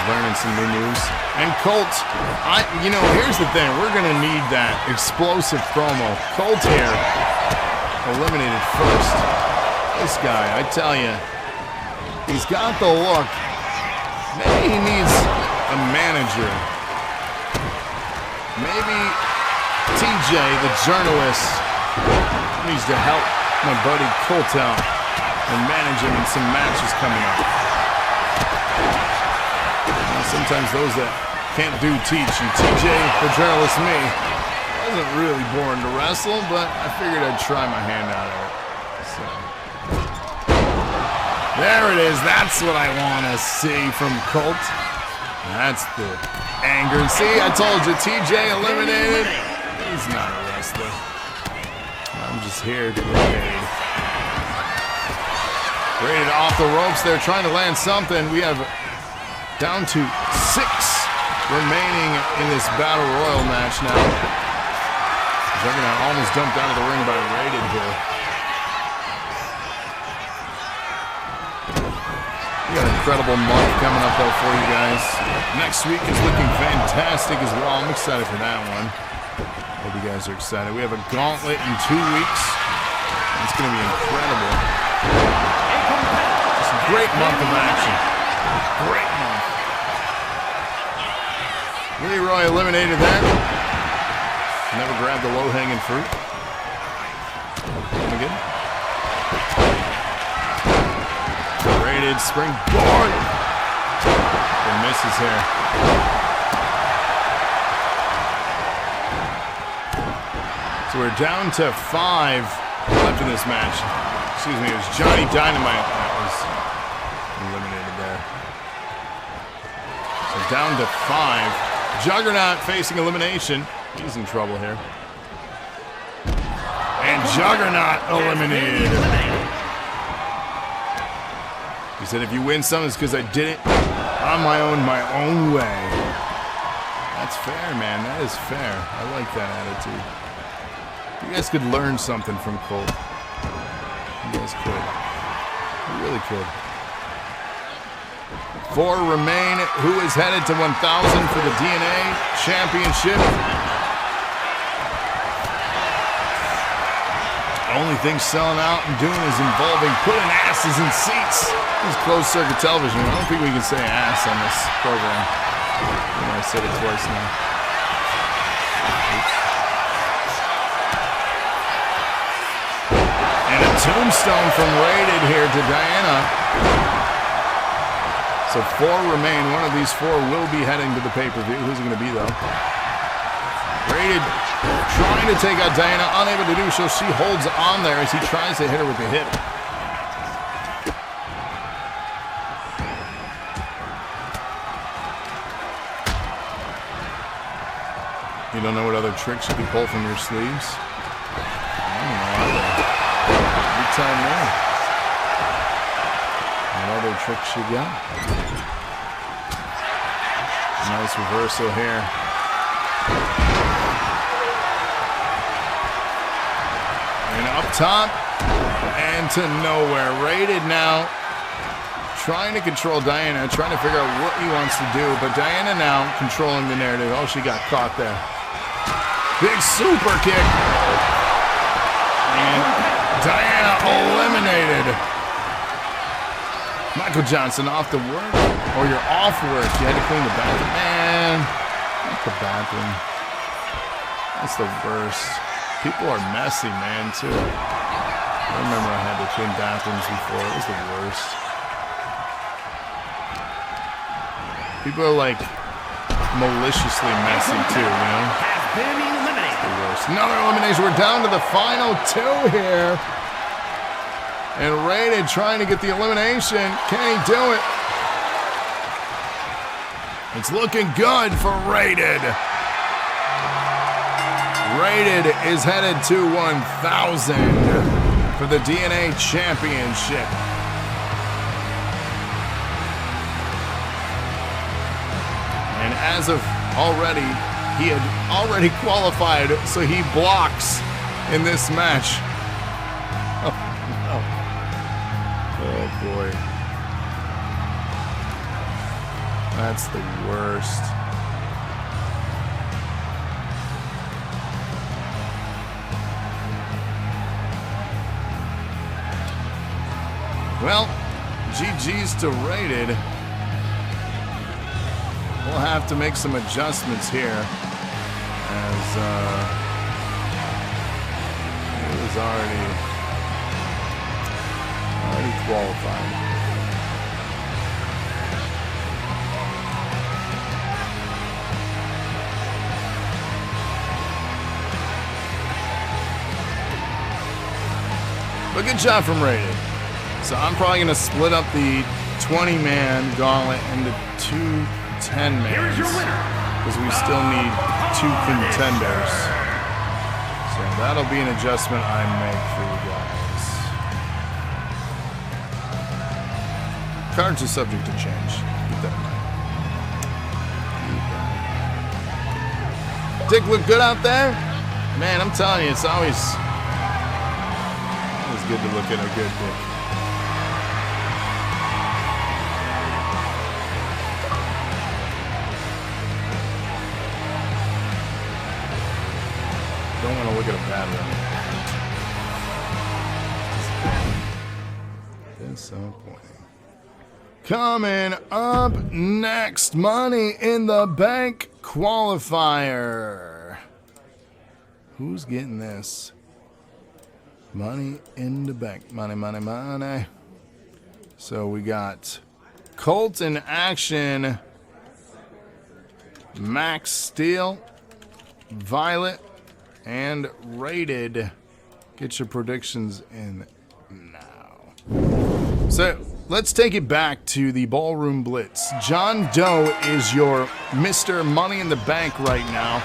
Learning some new moves. And Colt, here's the thing. We're going to need that explosive promo. Colt here, eliminated first. This guy, I tell you, he's got the look. Maybe he needs a manager. Maybe TJ, the journalist, needs to help my buddy Colt out and manage him in some matches coming up. Sometimes those that can't do teach. And TJ, the journalist me, wasn't really born to wrestle, but I figured I'd try my hand out at it. So there it is. That's what I want to see from Colt. That's the anger. And see, I told you, TJ eliminated. He's not a wrestler. I'm just here to get paid. Rated off the ropes. They're trying to land something. We have down to 6 remaining in this Battle Royal match now. Juggernaut almost dumped out of the ring by Rated here. We got an incredible month coming up though for you guys. Next week is looking fantastic as well. I'm excited for that one. Hope you guys are excited. We have a gauntlet in 2 weeks. It's going to be incredible. It's a great month of action. Great month. Leroy eliminated there. Never grabbed the low-hanging fruit. Again. Rated springboard. losses here. So we're down to 5 left in this match. Excuse me, it was Johnny Dynamite that was eliminated there. So down to 5. Juggernaut facing elimination. He's in trouble here. And Juggernaut eliminated. He said, if you win some, it's because I did it on my own way. That's fair, man. That is fair. I like that attitude. You guys could learn something from Colt. You guys could. You really could. 4 remain. Who is headed to 1,000 for the DNA Championship? The only thing selling out and doing is involving putting asses in seats. This is closed circuit television. I don't think we can say ass on this program. I said it twice now. Oops. And a tombstone from Rated here to Diana. So 4 remain. One of these 4 will be heading to the pay-per-view. Who's it going to be, though? Rated trying to take out Diana, unable to do so. She holds on there as he tries to hit her with the hip. You don't know what other tricks you can pull from your sleeves? I don't know either. You tell me. What other tricks you got? Nice reversal here. And up top and to nowhere. Rated now. Trying to control Diana, trying to figure out what he wants to do, but Diana now controlling the narrative. Oh, she got caught there. Big super kick. And Diana eliminated. Michael Johnson off the work. Or you're off work. You had to clean the bathroom. Man, not the bathroom. That's the worst. People are messy, man, too. I remember I had to clean bathrooms before. It was the worst. People are like maliciously messy too, you know? The worst. Another elimination. We're down to the final 2 here. And Rated trying to get the elimination. Can he do it? It's looking good for Rated. Rated is headed to 1,000 for the DNA Championship. And as of already, he had already qualified, so he blocks in this match. Oh, no. Oh, boy. That's the worst. Well, GG's to Rated. We'll have to make some adjustments here as he was already qualified. But good job from Rated. So I'm probably going to split up the 20-man gauntlet into 2 10-mans because we still need 2 contenders. So that'll be an adjustment I make for you guys. Cards are subject to change. Keep that in mind. Dick look good out there? Man, I'm telling you, it's always good to look at a good dick. Don't want to look at a bad one. Disappointing. Coming up next, Money in the Bank qualifier. Who's getting this? Money in the bank. Money, money, money. So we got Colt in action Max Steel, Violet, and Rated. Get your predictions in now. So let's take it back to the Ballroom Blitz. John Doe is your Mr. Money in the Bank right now.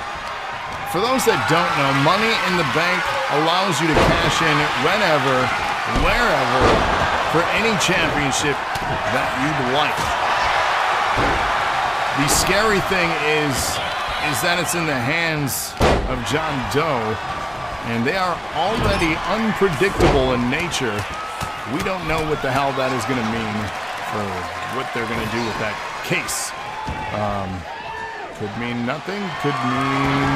For those that don't know, Money in the Bank allows you to cash in whenever, wherever, for any championship that you'd like. The scary thing is that it's in the hands of John Doe, and they are already unpredictable in nature. We don't know what the hell that is going to mean for what they're going to do with that case. Could mean nothing, could mean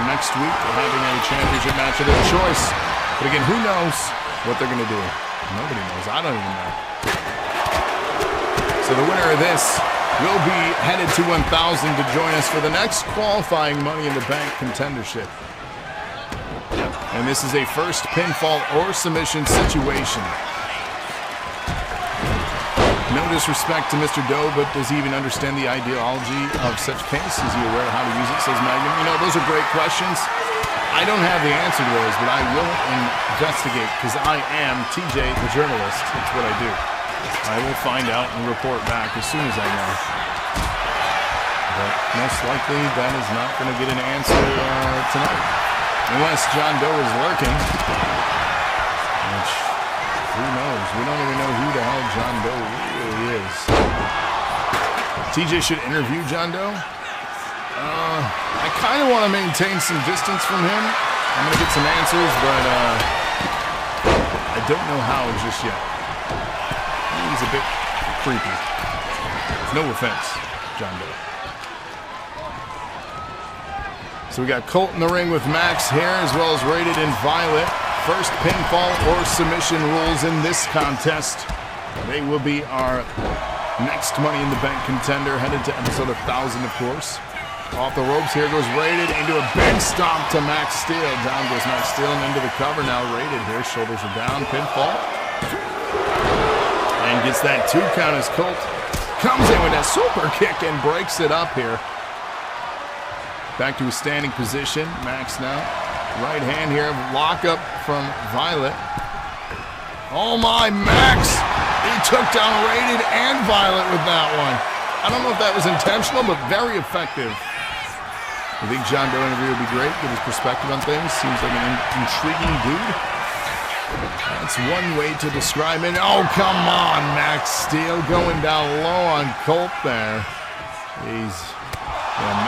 next week having a championship match of their choice. But again, who knows what they're going to do? Nobody knows. I don't even know. So the winner of this will be headed to 1,000 to join us for the next qualifying Money in the Bank contendership. And this is a first pinfall or submission situation. No disrespect to Mr. Doe, but does he even understand the ideology of such case? Is he aware of how to use it, says Magnum? You know, those are great questions. I don't have the answer to those, but I will investigate, because I am TJ, the journalist. That's what I do. I will find out and report back as soon as I know. But most likely, that is not going to get an answer tonight. Unless John Doe is lurking. Which, who knows? We don't even know who the hell John Doe really is. TJ should interview John Doe. I kind of want to maintain some distance from him. I'm going to get some answers, but I don't know how just yet. He's a bit creepy. No offense, John Doe. So we got Colt in the ring with Max here, as well as Rated and Violet. First pinfall or submission rules in this contest. They will be our next Money in the Bank contender, headed to episode 1000, of course. Off the ropes, here goes Rated into a big stomp to Max Steel. Down goes Max Steel and into the cover. Now Rated here, shoulders are down, pinfall. And gets that 2 count as Colt comes in with that super kick and breaks it up here. Back to a standing position. Max now. Right hand here. Lock up from Violet. Oh my, Max! He took down Rated and Violet with that one. I don't know if that was intentional, but very effective. I think John Doe interview would be great. Get his perspective on things. Seems like an intriguing dude. That's one way to describe it. Oh, come on, Max Steel going down low on Colt there.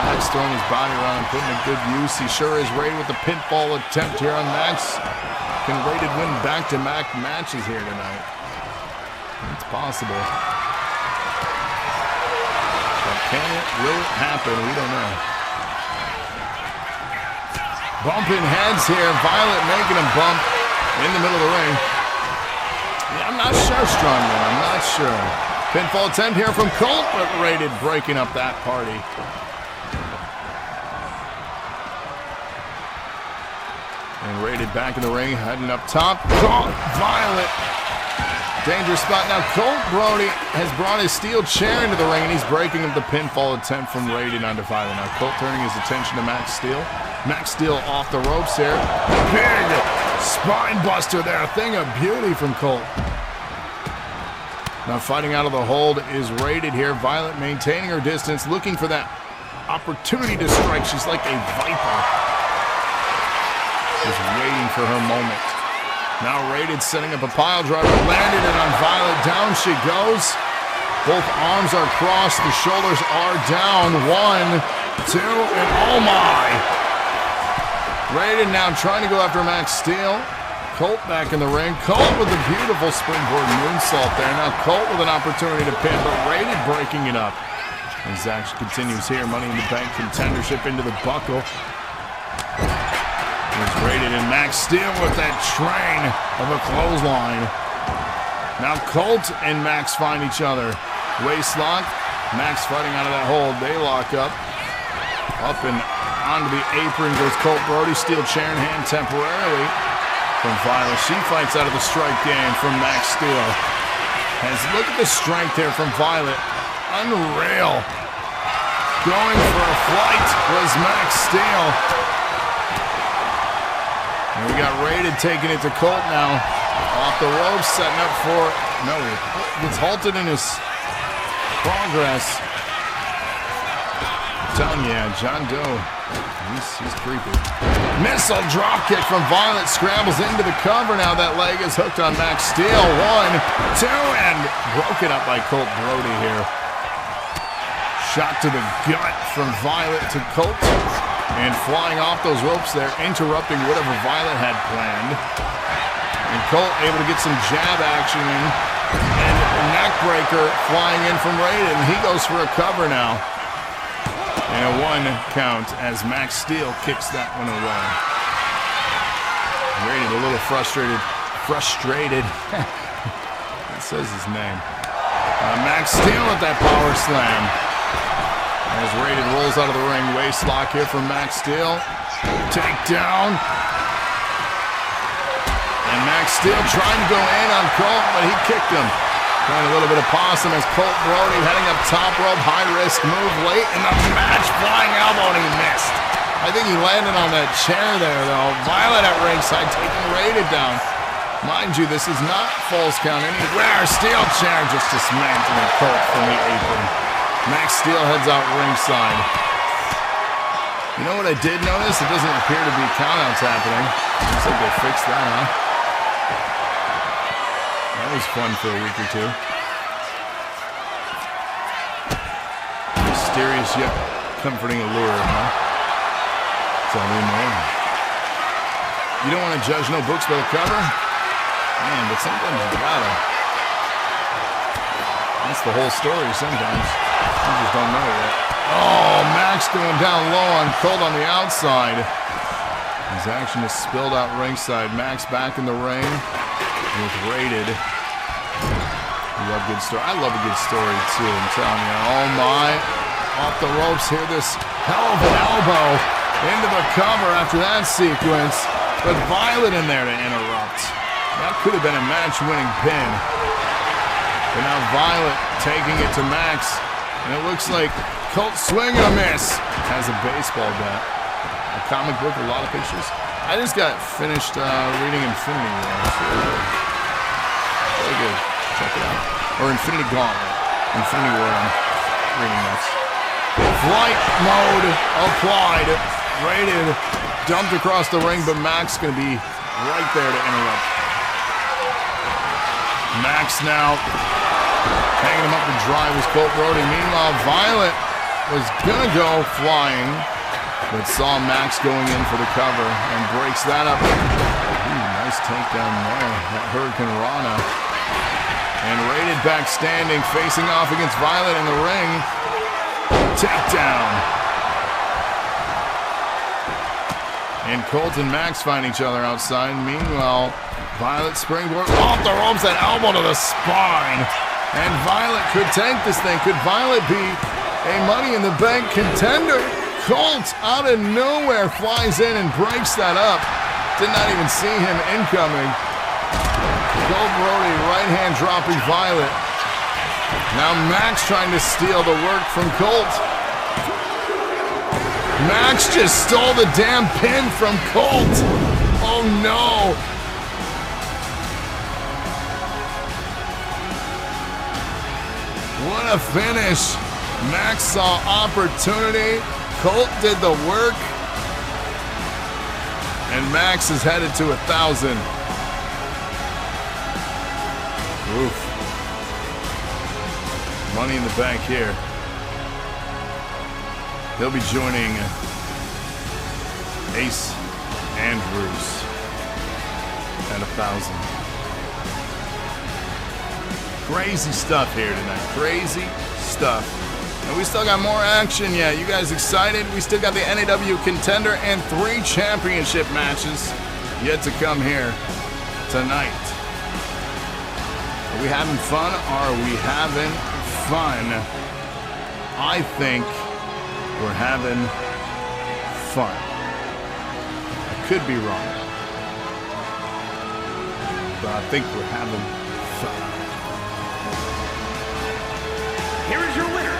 Max throwing his body around and putting a good use. He sure is. Rated with the pinfall attempt here on Max. Can Rated win back-to-back matches here tonight? It's possible. But can it? Will it happen? We don't know. Bumping heads here. Violet making him bump in the middle of the ring. Yeah, I'm not sure, Strongman. I'm not sure. Pinfall attempt here from Colt, but Rated breaking up that party. And Rated back in the ring, heading up top. Colt, Violet. Dangerous spot. Now Colt Brody has brought his steel chair into the ring, and he's breaking up the pinfall attempt from Rated onto Violet. Now Colt turning his attention to Max Steel. Max Steel off the ropes here. Big spine buster there. A thing of beauty from Colt. Now fighting out of the hold is Rated here. Violet maintaining her distance, looking for that opportunity to strike. She's like a viper. Just waiting for her moment. Now Rated setting up a pile driver. Landed it on Violet. Down she goes. Both arms are crossed. The shoulders are down. 1, 2, and oh my! Rated now trying to go after Max Steel. Colt back in the ring. Colt with a beautiful springboard moonsault there. Now Colt with an opportunity to pin, but Rated breaking it up. As action continues here. Money in the Bank contendership into the buckle. There's Rated and Max Steel with that train of a clothesline. Now Colt and Max find each other. Waist lock. Max fighting out of that hold. They lock up. Up and onto the apron goes Colt Brody. Steel chair in hand temporarily from Violet. She fights out of the strike game from Max Steel. As look at the strength here from Violet. Unreal. Going for a flight was Max Steel. And we got Rated taking it to Colt now. Off the ropes, setting up for... No, he gets halted in his progress. I'm telling you, John Doe, he's creepy. Missile dropkick from Violet, scrambles into the cover. Now that leg is hooked on Max Steel. 1, 2, and broken up by Colt Brody here. Shot to the gut from Violet to Colt. And flying off those ropes there, interrupting whatever Violet had planned. And Colt able to get some jab action in. And neckbreaker flying in from Raiden. He goes for a cover now. And a 1 count as Max Steel kicks that one away. Raiden a little frustrated. That says his name. Max Steel at that power slam. As Raiden rolls out of the ring, waist lock here from Max Steel. Takedown. And Max Steel trying to go in on Colt, but he kicked him. Playing a little bit of possum as Colt Brody heading up top rope. High risk move late in the match. Flying elbow and he missed. I think he landed on that chair there though. Violet at ringside taking Raiden down. Mind you, this is not false count anywhere. Steel chair just dismantling Colt from the apron. Max Steel heads out ringside. You know what I did notice? It doesn't appear to be countouts happening. Looks like they fixed that, huh? That was fun for a week or two. Mysterious yet comforting allure, huh? That's all we know. You don't want to judge no books by the cover? Man, but sometimes you gotta. That's the whole story sometimes. You just don't know yet. Oh, Max going down low on Colt on the outside. His action is spilled out ringside. Max back in the ring with Rated. You love good story. I love a good story too, I'm telling you. Oh my. Off the ropes here, this hell of an elbow into the cover after that sequence. But Violet in there to interrupt. That could have been a match-winning pin. But now Violet taking it to Max. And it looks like Colt swing and a miss. Has a baseball bat. A comic book with a lot of pictures. I just got finished reading Infinity War. Really good. Check it out. Or Infinity Gauntlet. Infinity War. I'm reading this. Flight mode applied. Rated. Dumped across the ring, but Max going to be right there to interrupt. Max now hanging him up to dry was Colt Brody. Meanwhile, Violet was going to go flying, but saw Max going in for the cover and breaks that up. Ooh, nice takedown there. That Hurricane Rana. And Rated back standing, facing off against Violet in the ring. Takedown. And Colt and Max find each other outside. Meanwhile, Violet springboard off the ropes, that elbow to the spine. And Violet could tank this thing. Could Violet be a Money in the Bank contender? Colt out of nowhere flies in and breaks that up. Did not even see him incoming. Colt Brody right hand dropping Violet. Now Max trying to steal the work from Colt. Max just stole the damn pin from Colt. Oh no. What a finish. Max saw opportunity. Colt did the work. And Max is headed to 1,000. Oof. Money in the Bank here. He'll be joining Ace and Bruce at 1,000. Crazy stuff here tonight. Crazy stuff. And we still got more action yet. You guys excited? We still got the NAW Contender and 3 championship matches yet to come here tonight. Are we having fun? Are we having fun? I think we're having fun. I could be wrong, but I think we're having fun. Here is your winner,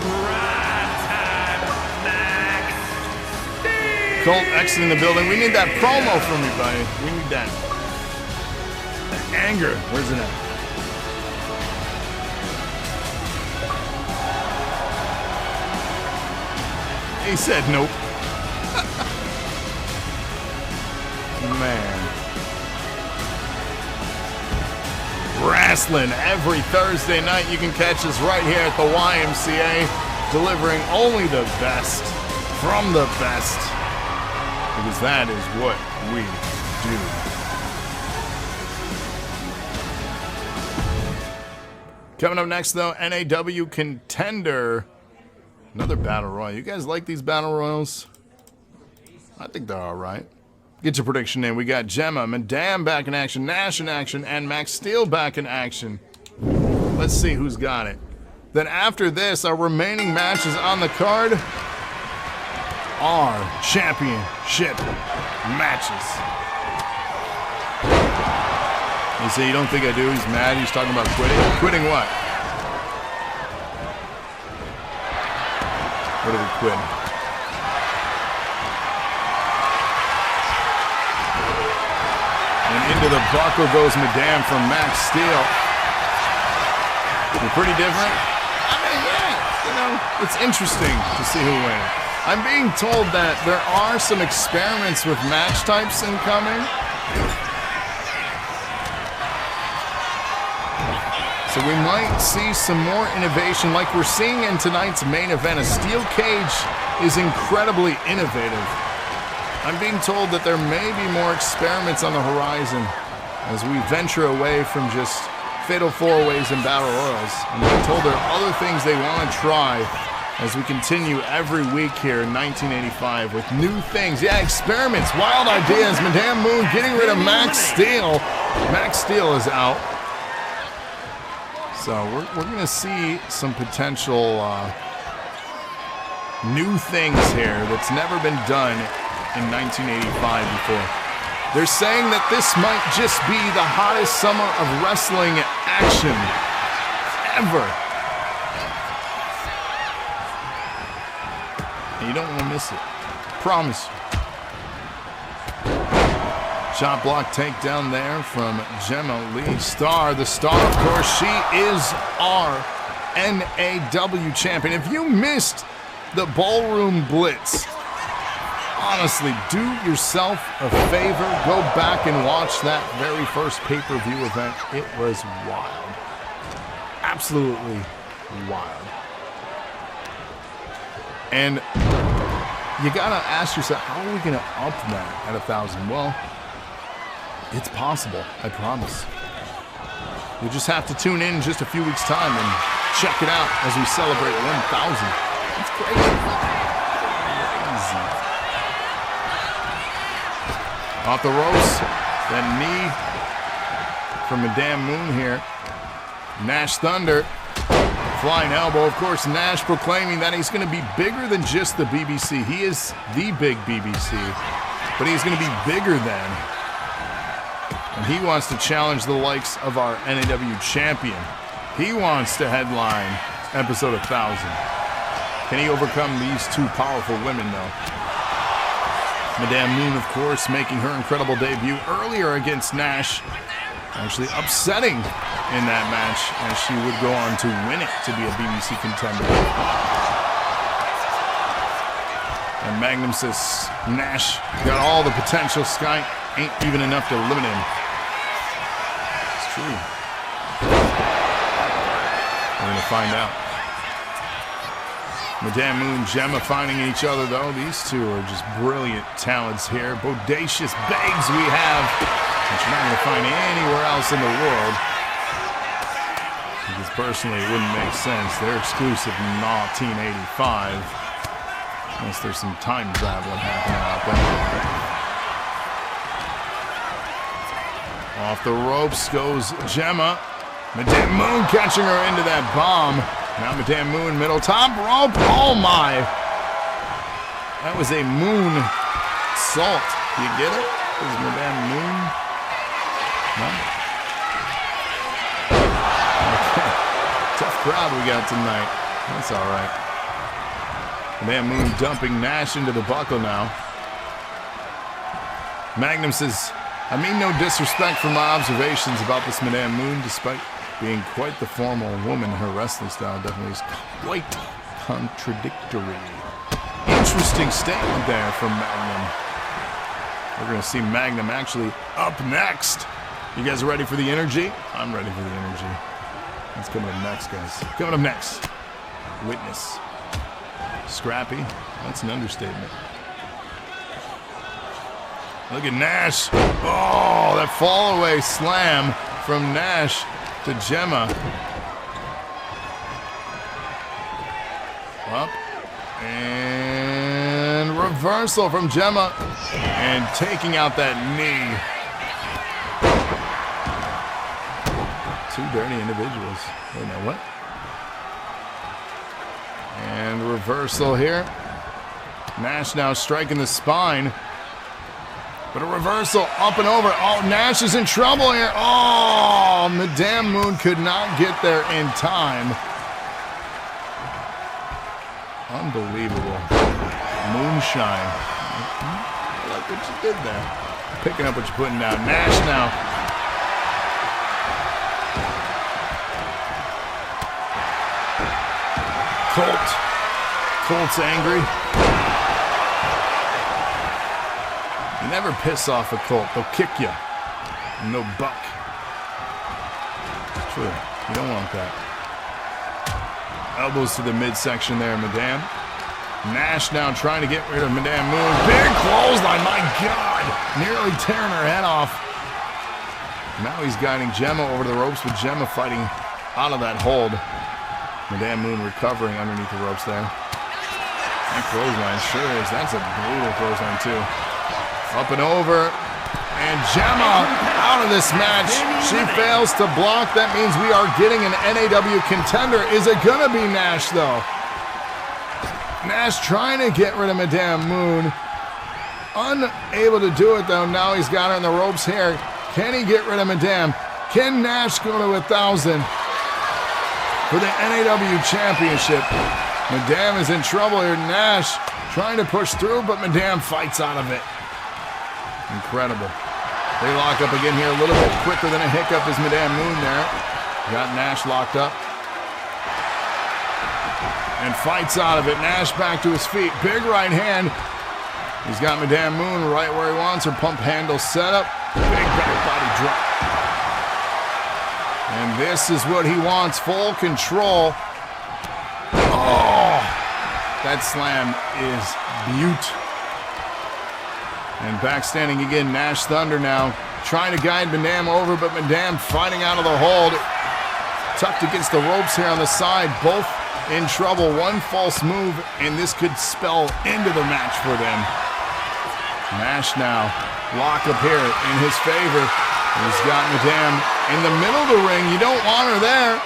Brata. Colt exiting the building. We need that promo from you, buddy. We need that. That anger. Where's it at? He said nope. Man. Wrestling every Thursday night. You can catch us right here at the YMCA, delivering only the best from the best, because that is what we do. Coming up next, though, NAW Contender. Another battle royal. You guys like these battle royals? I think they're all right. Get your prediction in. We got Jemma, Madame back in action, Nash in action, and Max Steel back in action. Let's see who's got it. Then after this, our remaining matches on the card are championship matches. You say you don't think I do? He's mad. He's talking about quitting. Quitting what? What are we quitting? And into the buckle goes Madame from Max Steel. They're pretty different. I mean, yeah, you know, it's interesting to see who wins. I'm being told that there are some experiments with match types incoming. So we might see some more innovation like we're seeing in tonight's main event. A steel cage is incredibly innovative. I'm being told that there may be more experiments on the horizon as we venture away from just fatal four-ways and battle royals. And we're told there are other things they want to try as we continue every week here in 1985 with new things. Yeah, experiments, wild ideas. Madame Moon getting rid of Max Steel. Max Steel is out. So we're going to see some potential new things here that's never been done in 1985 before. They're saying that this might just be the hottest summer of wrestling action ever. And you don't want to miss it. Promise you. Shot block takedown there from Jemma Lee Star. The Star, of course, she is our NAW champion. If you missed the Ballroom Blitz, honestly, do yourself a favor. Go back and watch that very first pay-per-view event. It was wild. Absolutely wild. And you gotta ask yourself, how are we gonna up that at 1,000? Well, it's possible, I promise. You just have to tune in just a few weeks' time and check it out as we celebrate 1,000. It's crazy. Crazy. Off the ropes, that knee from Madame Moon here. Nash Thunder, flying elbow. Of course, Nash proclaiming that he's going to be bigger than just the BBC. He is the big BBC, but he's going to be bigger than. And he wants to challenge the likes of our NAW champion. He wants to headline episode 1,000. Can he overcome these two powerful women, though? Madame Moon, of course, making her incredible debut earlier against Nash. Actually upsetting in that match, as she would go on to win it to be a BBC contender. And Magnum says Nash got all the potential. Sky ain't even enough to limit him. True. We're going to find out. Madame Moon, Jemma finding each other, though. These two are just brilliant talents here. Bodacious babes we have, that you're not going to find anywhere else in the world. Because personally, it wouldn't make sense. They're exclusive to NAWteen85. Unless there's some time traveling happening out there. Off the ropes goes Jemma. Madame Moon catching her into that bomb. Now Madame Moon, middle top rope. Oh my! That was a moon salt. Do you get it? This is Madame Moon. No? Okay. Tough crowd we got tonight. That's all right. Madame Moon dumping Nash into the buckle now. Magnum says, I mean no disrespect for my observations about this Madame Moon, despite being quite the formal woman, her wrestling style definitely is quite contradictory. Interesting statement there from Magnum. We're going to see Magnum actually up next. You guys ready for the energy? I'm ready for the energy. That's coming up next, guys. Coming up next, Witness. Scrappy. That's an understatement. Look at Nash. Oh, that fall away slam from Nash to Jemma. Up. And reversal from Jemma. And taking out that knee. Two dirty individuals. Wait, now what? And reversal here. Nash now striking the spine. But a reversal up and over. Oh, Nash is in trouble here. Oh, Madame Moon could not get there in time. Unbelievable. Moonshine. I like what you did there. Picking up what you're putting down. Nash now. Colt's angry. You never piss off a Colt. They'll kick you. No buck. True. You don't want that. Elbows to the midsection there, Madame. Nash now trying to get rid of Madame Moon. Big clothesline. My God. Nearly tearing her head off. Now he's guiding Jemma over the ropes with Jemma fighting out of that hold. Madame Moon recovering underneath the ropes there. That clothesline sure is. That's a brutal clothesline too. Up and over. And Jemma out of this match. She fails to block. That means we are getting an NAW contender. Is it going to be Nash though? Nash trying to get rid of Madame Moon. Unable to do it though. Now he's got her in the ropes here. Can he get rid of Madame? Can Nash go to 1,000? For the NAW Championship. Madame is in trouble here. Nash trying to push through, but Madame fights out of it. Incredible. They lock up again here a little bit quicker than a hiccup is Madame Moon there. Got Nash locked up. And fights out of it. Nash back to his feet. Big right hand. He's got Madame Moon right where he wants her. Pump handle set up. Big back body drop. And this is what he wants, full control. Oh, that slam is beaut. And back standing again, Nash Thunder now, trying to guide Madame over, but Madame fighting out of the hold. Tucked against the ropes here on the side, both in trouble. One false move, and this could spell into the match for them. Nash now, lock up here in his favor. He's got Madame in the middle of the ring. You don't want her there.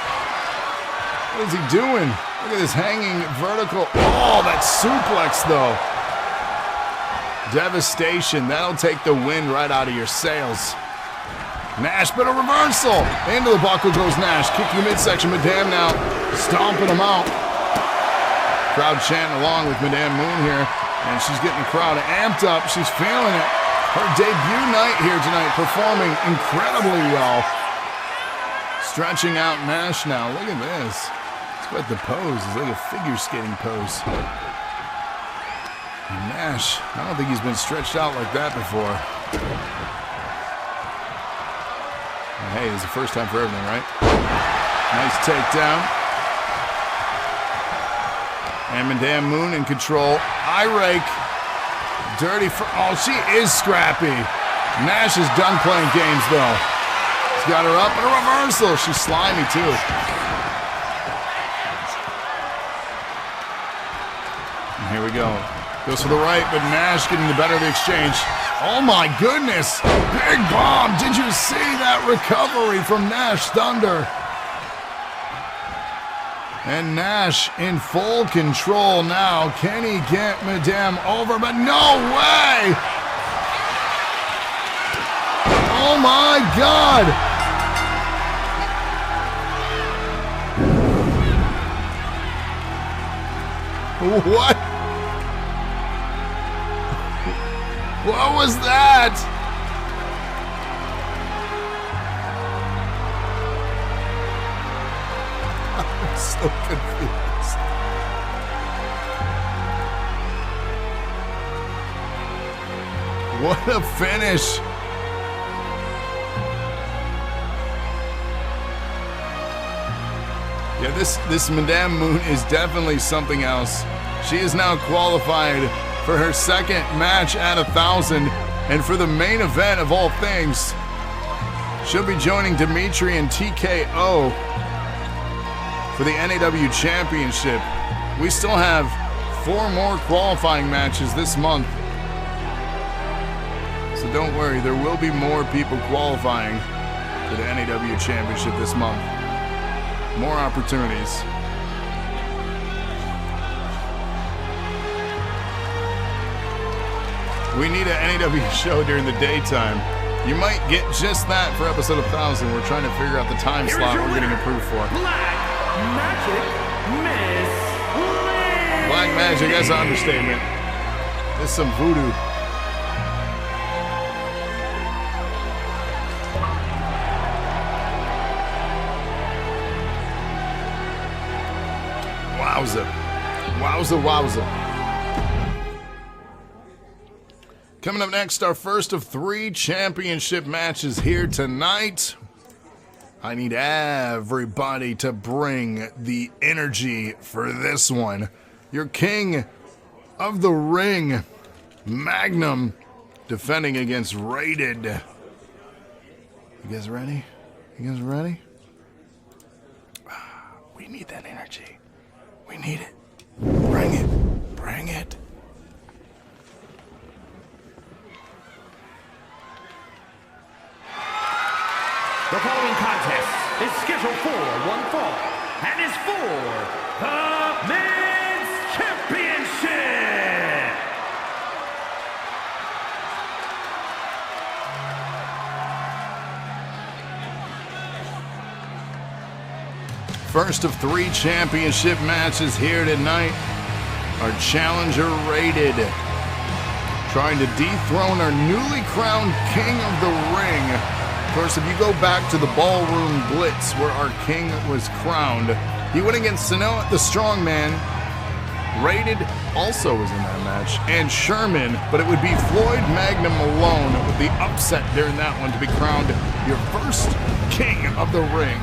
What is he doing? Look at this hanging vertical. Oh, that suplex, though. Devastation. That'll take the wind right out of your sails. Nash, but a reversal. Into the buckle goes Nash. Kicking the midsection. Madame now stomping him out. Crowd chanting along with Madame Moon here. And she's getting the crowd amped up. She's feeling it. Her debut night here tonight, performing incredibly well. Stretching out Nash now. Look at this. It's got the pose. It's like a figure skating pose. And Nash, I don't think he's been stretched out like that before. And hey, it's the first time for everything, right? Nice takedown. And Madame Moon in control. Eye rake. Dirty for, oh, she is scrappy. Nash is done playing games though. He's got her up and a reversal. She's slimy too. And here we go. Goes for the right, but Nash getting the better of the exchange. Oh my goodness. Big bomb. Did you see that recovery from Nash Thunder? And Nash in full control now. Can he get Madame over? But no way! Oh my God! What? What was that? so confused. What a finish. Yeah, this Madame Moon is definitely something else. She is now qualified for her second match at 1,000, and for the main event of all things, she'll be joining Dmitri and TKO for the NAW Championship. We still have 4 more qualifying matches this month, so don't worry, there will be more people qualifying for the NAW Championship this month. More opportunities. We need an NAW show during the daytime. You might get just that for episode 1000. We're trying to figure out the time slot we're getting approved for. Black Magic Miss Lee. Black Magic, that's an understatement. It's some voodoo. Wowza. Wowza, wowza. Coming up next, our first of 3 championship matches here tonight. I need everybody to bring the energy for this one. Your king of the ring, Magnum, defending against Rated. You guys ready? You guys ready? We need that energy. We need it. Bring it. Bring it. The following contest is scheduled for one fall and is for the Men's Championship. First of 3 championship matches here tonight. Our challenger Rated, trying to dethrone our newly crowned King of the Ring. Of course, if you go back to the Ballroom Blitz where our king was crowned, he went against Sanoa the Strongman. Rated also was in that match, and Sherman, but it would be Floyd Magnum alone with the upset during that one to be crowned your first King of the Ring.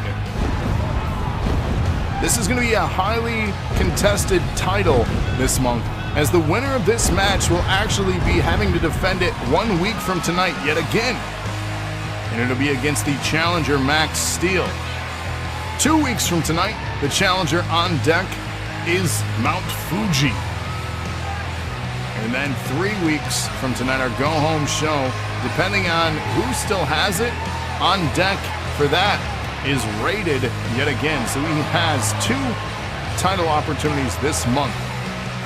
This is going to be a highly contested title this month, as the winner of this match will actually be having to defend it 1 week from tonight yet again. And it'll be against the challenger Max Steel. 2 weeks from tonight, the challenger on deck is Mount Fuji. And then 3 weeks from tonight, our go-home show, depending on who still has it, on deck for that is Rated yet again. So he has 2 title opportunities this month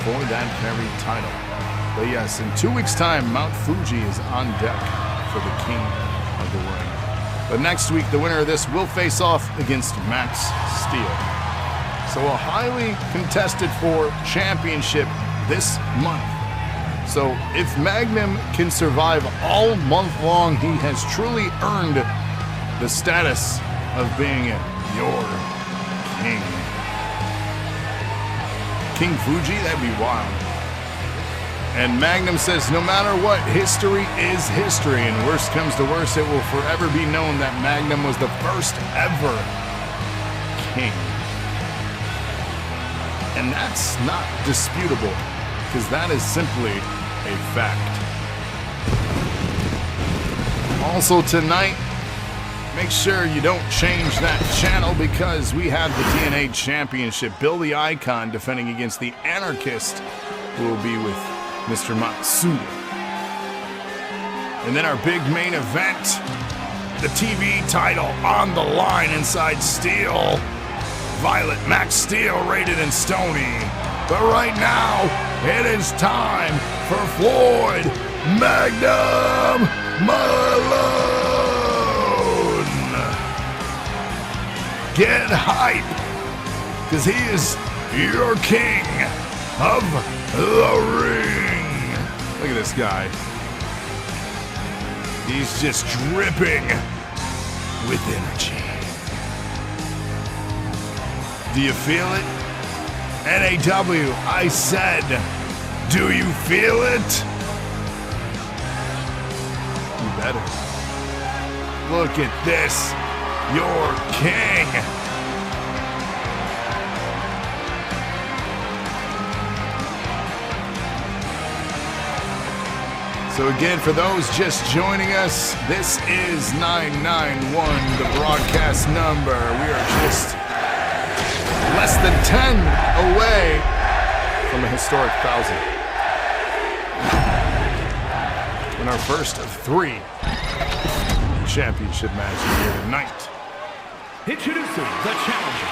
for that very title. But yes, in 2 weeks' time, Mount Fuji is on deck for the King of the Ring. But next week, the winner of this will face off against Max Steel. So a highly contested for championship this month. So if Magnum can survive all month long, he has truly earned the status of being your king. King Fuji, that'd be wild. And Magnum says, no matter what, history is history, and worst comes to worst, it will forever be known that Magnum was the first ever king. And that's not disputable, because that is simply a fact. Also tonight, make sure you don't change that channel, because we have the TNA Championship. Bill the Icon defending against the Anarchist, who will be with Mr. Matsuda. And then our big main event, the TV title on the line inside Steel. Violet, Max Steel, Rated, and Stony. But right now, it is time for Floyd Magnum Malone. Get hype, because he is your king of the ring. Look at this guy. He's just dripping with energy. Do you feel it? NAW, I said, do you feel it? You better. Look at this, your king. So again, for those just joining us, this is 991, the broadcast number. We are just less than 10 away from a historic 1,000. In our first of 3 championship matches here tonight. Introducing the challenger.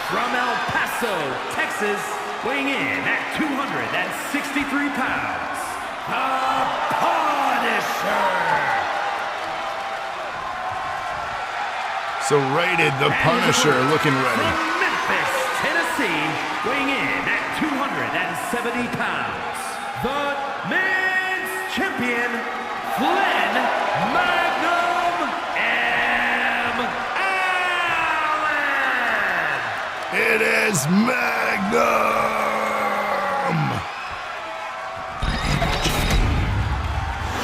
From El Paso, Texas, weighing in at 263 pounds, the Punisher. So Rated, the Punisher, looking ready. From Memphis, Tennessee, weighing in at 270 pounds, the men's champion, Flynn Magnum M. Allen. It is Magnum.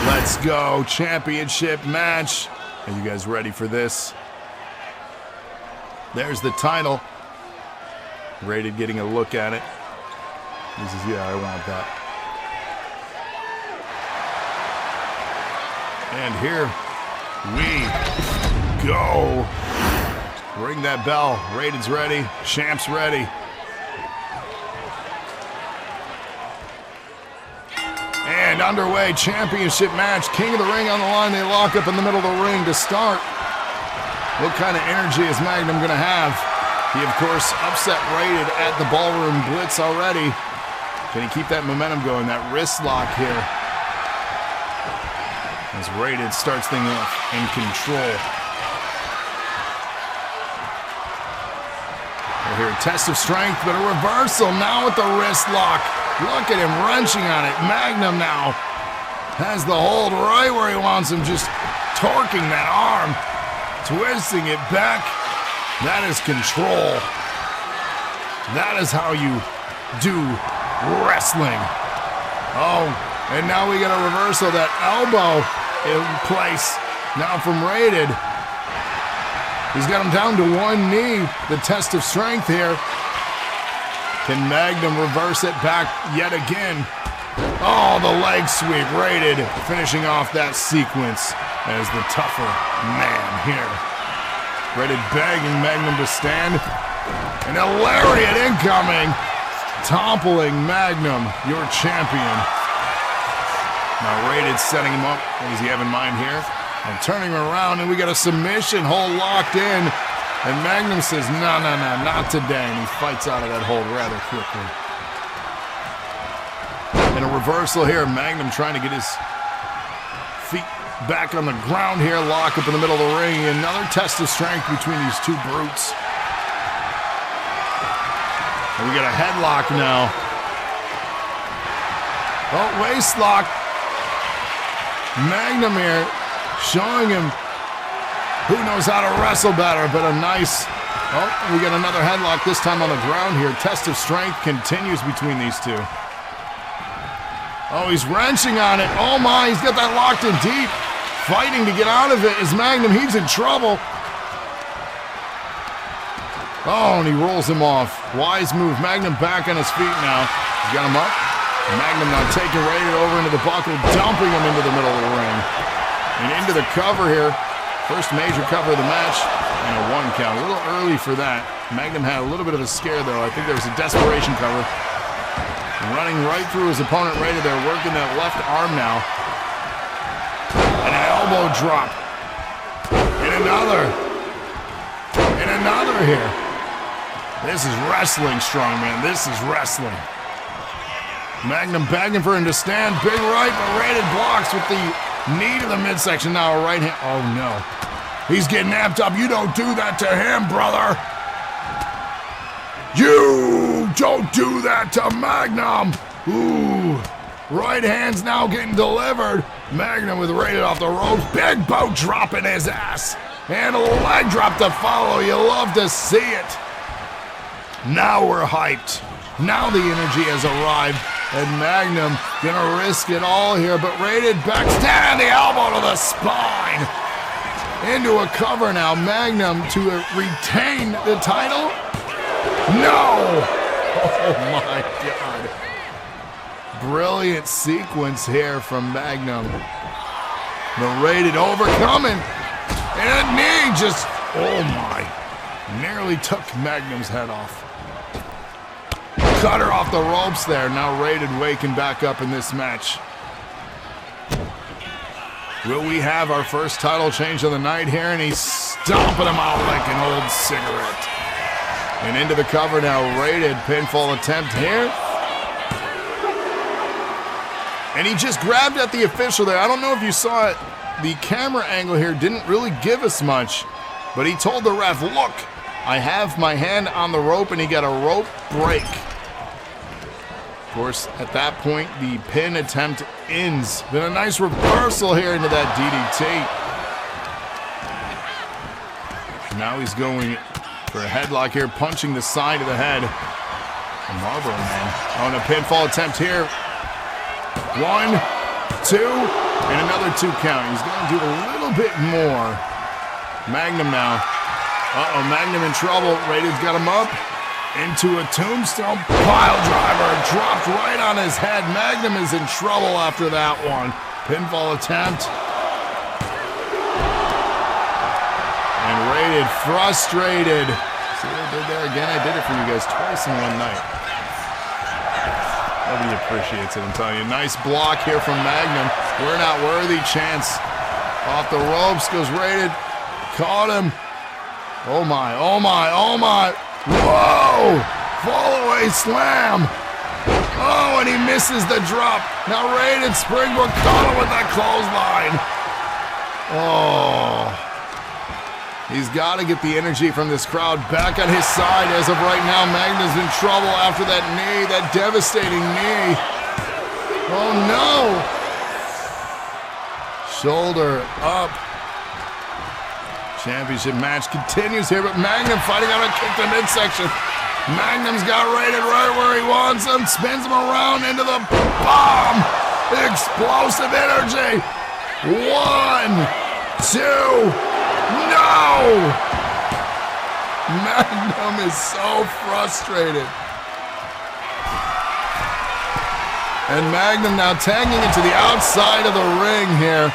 Let's go, championship match. Are you guys ready for this? There's the title. Rated getting a look at it. This is, yeah, I want that. And here we go. Ring that bell. Rated's ready. Champ's ready. And underway, championship match. King of the Ring on the line. They lock up in the middle of the ring to start. What kind of energy is Magnum going to have? He, of course, upset Rated at the Ballroom Blitz already. Can he keep that momentum going? That wrist lock here. As Rated starts things off in control. We're here, test of strength, but a reversal now with the wrist lock. Look at him wrenching on it. Magnum now has the hold right where he wants him, just torquing that arm. Twisting it back. That is control. That is how you do wrestling. Oh, and now we got a reversal. That elbow in place now from Rated. He's got him down to one knee. The test of strength here. Can Magnum reverse it back yet again? Oh, the leg sweep. Rated finishing off that sequence as the tougher man here. Rated begging Magnum to stand. And a lariat incoming. Toppling Magnum, your champion. Now Rated setting him up. What does he have in mind here? And turning him around, and we got a submission hold locked in. And Magnum says, no, not today. And he fights out of that hold rather quickly. And a reversal here. Magnum trying to get his feet back on the ground here. Lock up in the middle of the ring. Another test of strength between these two brutes. And we got a headlock now. Oh, waist lock. Magnum here showing him who knows how to wrestle better, but a nice... Oh, we got another headlock, this time on the ground here. Test of strength continues between these two. Oh, he's wrenching on it. Oh my, he's got that locked in deep. Fighting to get out of it is Magnum. He's in trouble. Oh, and he rolls him off. Wise move. Magnum back on his feet now. He's got him up. Magnum now taking Rated over into the buckle, dumping him into the middle of the ring. And into the cover here. First major cover of the match, and a 1 count. A little early for that. Magnum had a little bit of a scare, though. I think there was a desperation cover. Running right through his opponent, Rated there, working that left arm now. And an elbow drop. And another. And another here. This is wrestling, strongman. This is wrestling. Magnum begging for him to stand. Big right, but Rated blocks with the knee to the midsection. Now a right hand. Oh, no. He's getting amped up. You don't do that to him, brother. You don't do that to Magnum. Ooh. Right hand's now getting delivered. Magnum with Rated off the ropes. Big boat dropping his ass. And a leg drop to follow. You love to see it. Now we're hyped. Now the energy has arrived. And Magnum gonna risk it all here, but Rated backstand the elbow to the spine. Into a cover now. Magnum to retain the title. No! Oh my God. Brilliant sequence here from Magnum. The Rated overcoming. And a knee just, oh my. Nearly took Magnum's head off. Cutter off the ropes there. Now Rated waking back up in this match. Will we have our first title change of the night here? And he's stomping him out like an old cigarette. And into the cover now. Rated pinfall attempt here. And he just grabbed at the official there. I don't know if you saw it. The camera angle here didn't really give us much. But he told the ref, look, I have my hand on the rope, and he got a rope break. Of course, at that point, the pin attempt ends. Been a nice reversal here into that DDT. Now he's going for a headlock here, punching the side of the head. The Marlboro Man on a pinfall attempt here. 1, 2, and another 2 count. He's going to do a little bit more. Magnum now. Uh-oh, Magnum in trouble. Rated's got him up into a tombstone pile driver. Dropped right on his head. Magnum is in trouble after that one. Pinfall attempt. And Rated frustrated. See what I did there again? I did it for you guys twice in one night. Nobody appreciates it, I'm telling you. Nice block here from Magnum. We're not worthy. Chance. Off the ropes goes Rated. Caught him. Oh my, oh my, oh my. Whoa! Fall away slam. Oh, and he misses the drop. Now Rated springboard caught him with that clothesline. Oh. He's got to get the energy from this crowd back on his side. As of right now, Magnum's in trouble after that knee, that devastating knee. Oh no! Shoulder up. Championship match continues here, but Magnum fighting on a kick to midsection. Magnum's got Rated right where he wants him, spins him around into the bomb. Explosive energy. 1, 2, no! Magnum is so frustrated. And Magnum now tagging into the outside of the ring here.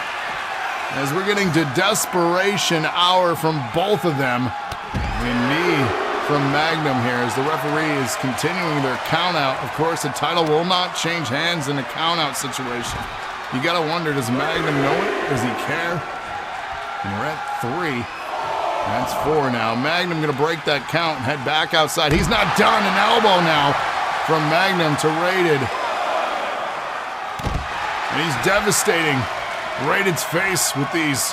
As we're getting to desperation hour from both of them. The knee from Magnum here as the referee is continuing their count out. Of course, the title will not change hands in a count out situation. You gotta wonder, does Magnum know it? Does he care? And we're at 3. That's 4 now. Magnum gonna break that count and head back outside. He's not done. An elbow now from Magnum to Rated. And he's devastating Rated's face with these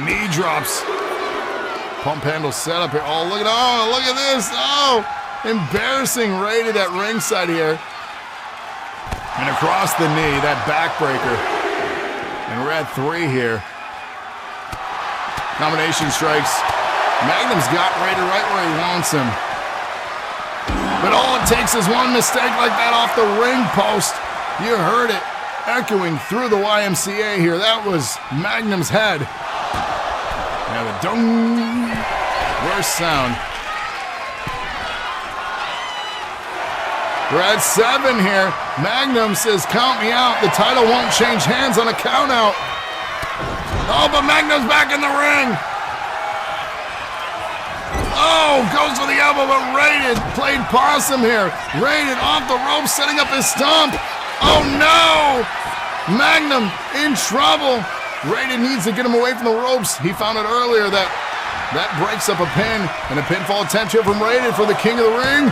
knee drops. Pump handle setup here. Oh, look at this. Oh, embarrassing Rated at ringside here. And across the knee, that backbreaker. And we're at 3 here. Combination strikes. Magnum's got Rated right where he wants him. But all it takes is one mistake like that off the ring post. You heard it echoing through the YMCA here. That was Magnum's head. Now the dong. Worst sound. We're at 7 here. Magnum says, count me out. The title won't change hands on a count out. Oh, but Magnum's back in the ring. Oh, goes for the elbow, but Rated played possum here. Rated off the rope, setting up his stomp. Oh no! Magnum in trouble. Rated needs to get him away from the ropes. He found it earlier that breaks up a pin. And a pinfall attempt here from Rated for the king of the ring.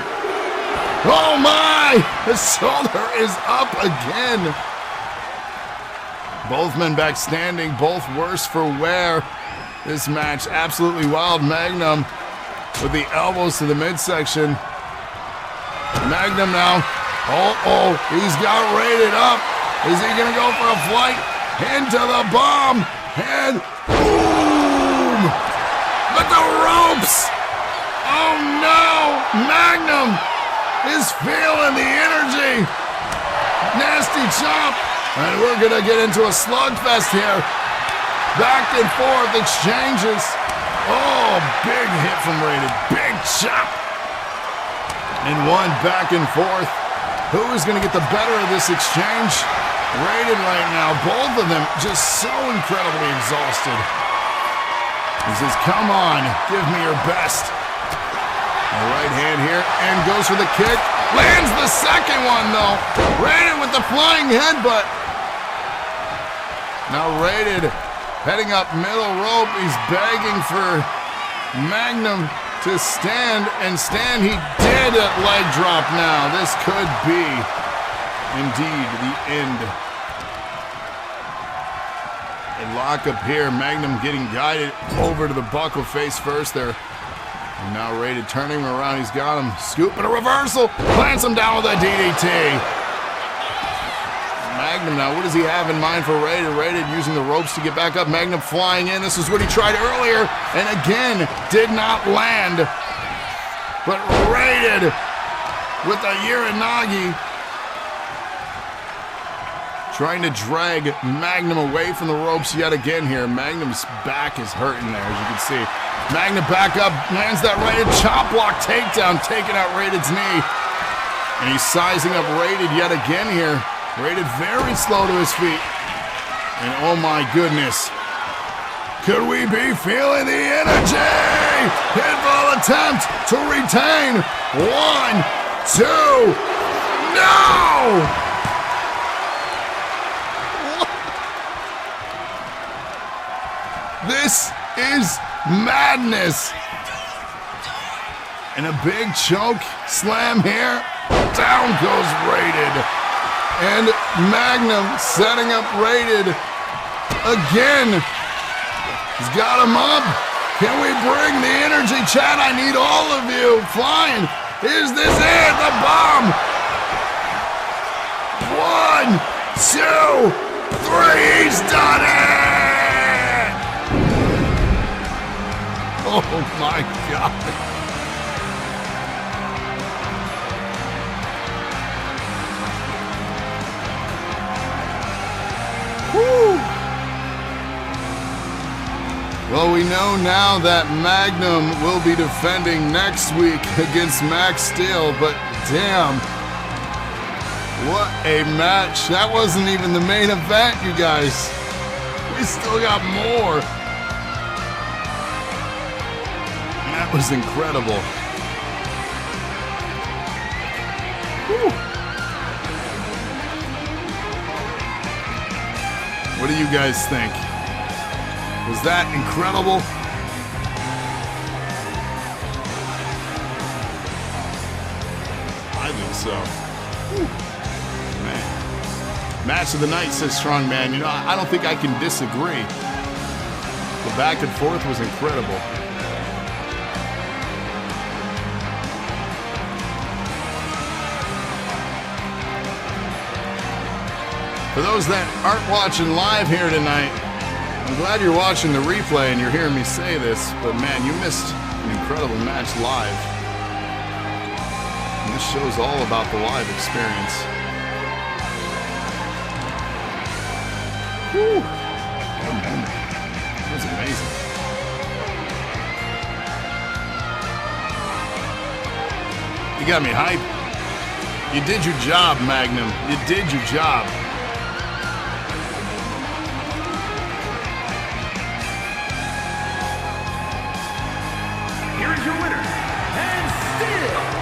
Oh my! The shoulder is up again. Both men back standing, both worse for wear. This match absolutely wild. Magnum with the elbows to the midsection. Magnum now. Oh, he's got Rated up. Is he gonna go for a flight? Into the bomb. And boom! But the ropes! Oh no! Magnum is feeling the energy. Nasty chop. And we're gonna get into a slugfest here. Back and forth exchanges. Oh, big hit from Rated. Big chop. And one back and forth. Who is gonna get the better of this exchange? Rated right now. Both of them just so incredibly exhausted. He says, come on, give me your best. The right hand here, and goes for the kick. Lands the second one, though. Rated with the flying headbutt. Now Rated heading up middle rope. He's begging for Magnum to stand, and stand he did at leg drop now. This could be, indeed, the end. A lockup here. Magnum getting guided over to the buckle face first there. And now Rated turning him around. He's got him. Scooping a reversal. Plants him down with a DDT. Magnum now, what does he have in mind for Rated? Rated using the ropes to get back up. Magnum flying in. This is what he tried earlier. And again, did not land. But Rated with a Uranagi. Trying to drag Magnum away from the ropes yet again here. Magnum's back is hurting there, as you can see. Magnum back up, lands that Rated chop block takedown, taking out Rated's knee. And he's sizing up Rated yet again here. Rated very slow to his feet. And oh my goodness. Could we be feeling the energy? Pinfall attempt to retain. 1, 2, no! This is madness. And a big choke slam here. Down goes Rated. And Magnum setting up Rated again. He's got him up. Can we bring the energy, chat? I need all of you. Flying. Is this it? The bomb. 1, 2, 3. He's done it. Oh my God. Woo. Well, we know now that Magnum will be defending next week against Max Steel, but damn, what a match. That wasn't even the main event, you guys. We still got more. That was incredible. Whew. What do you guys think? Was that incredible? I think so. Whew. Man. Match of the night, says Strongman. You know, I don't think I can disagree. The back and forth was incredible. For those that aren't watching live here tonight, I'm glad you're watching the replay and you're hearing me say this, but man, you missed an incredible match live. And this show's all about the live experience. Whew. That was amazing. You got me hyped. You did your job, Magnum. You did your job.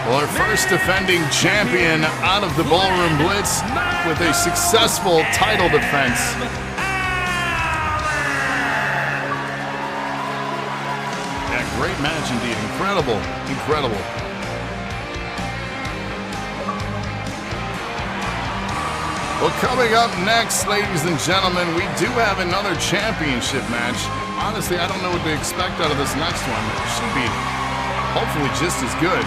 Well, our first defending champion out of the Ballroom Blitz with a successful title defense. Yeah, great match indeed. Incredible. Incredible. Well, coming up next, ladies and gentlemen, we do have another championship match. Honestly, I don't know what to expect out of this next one. It should be hopefully just as good.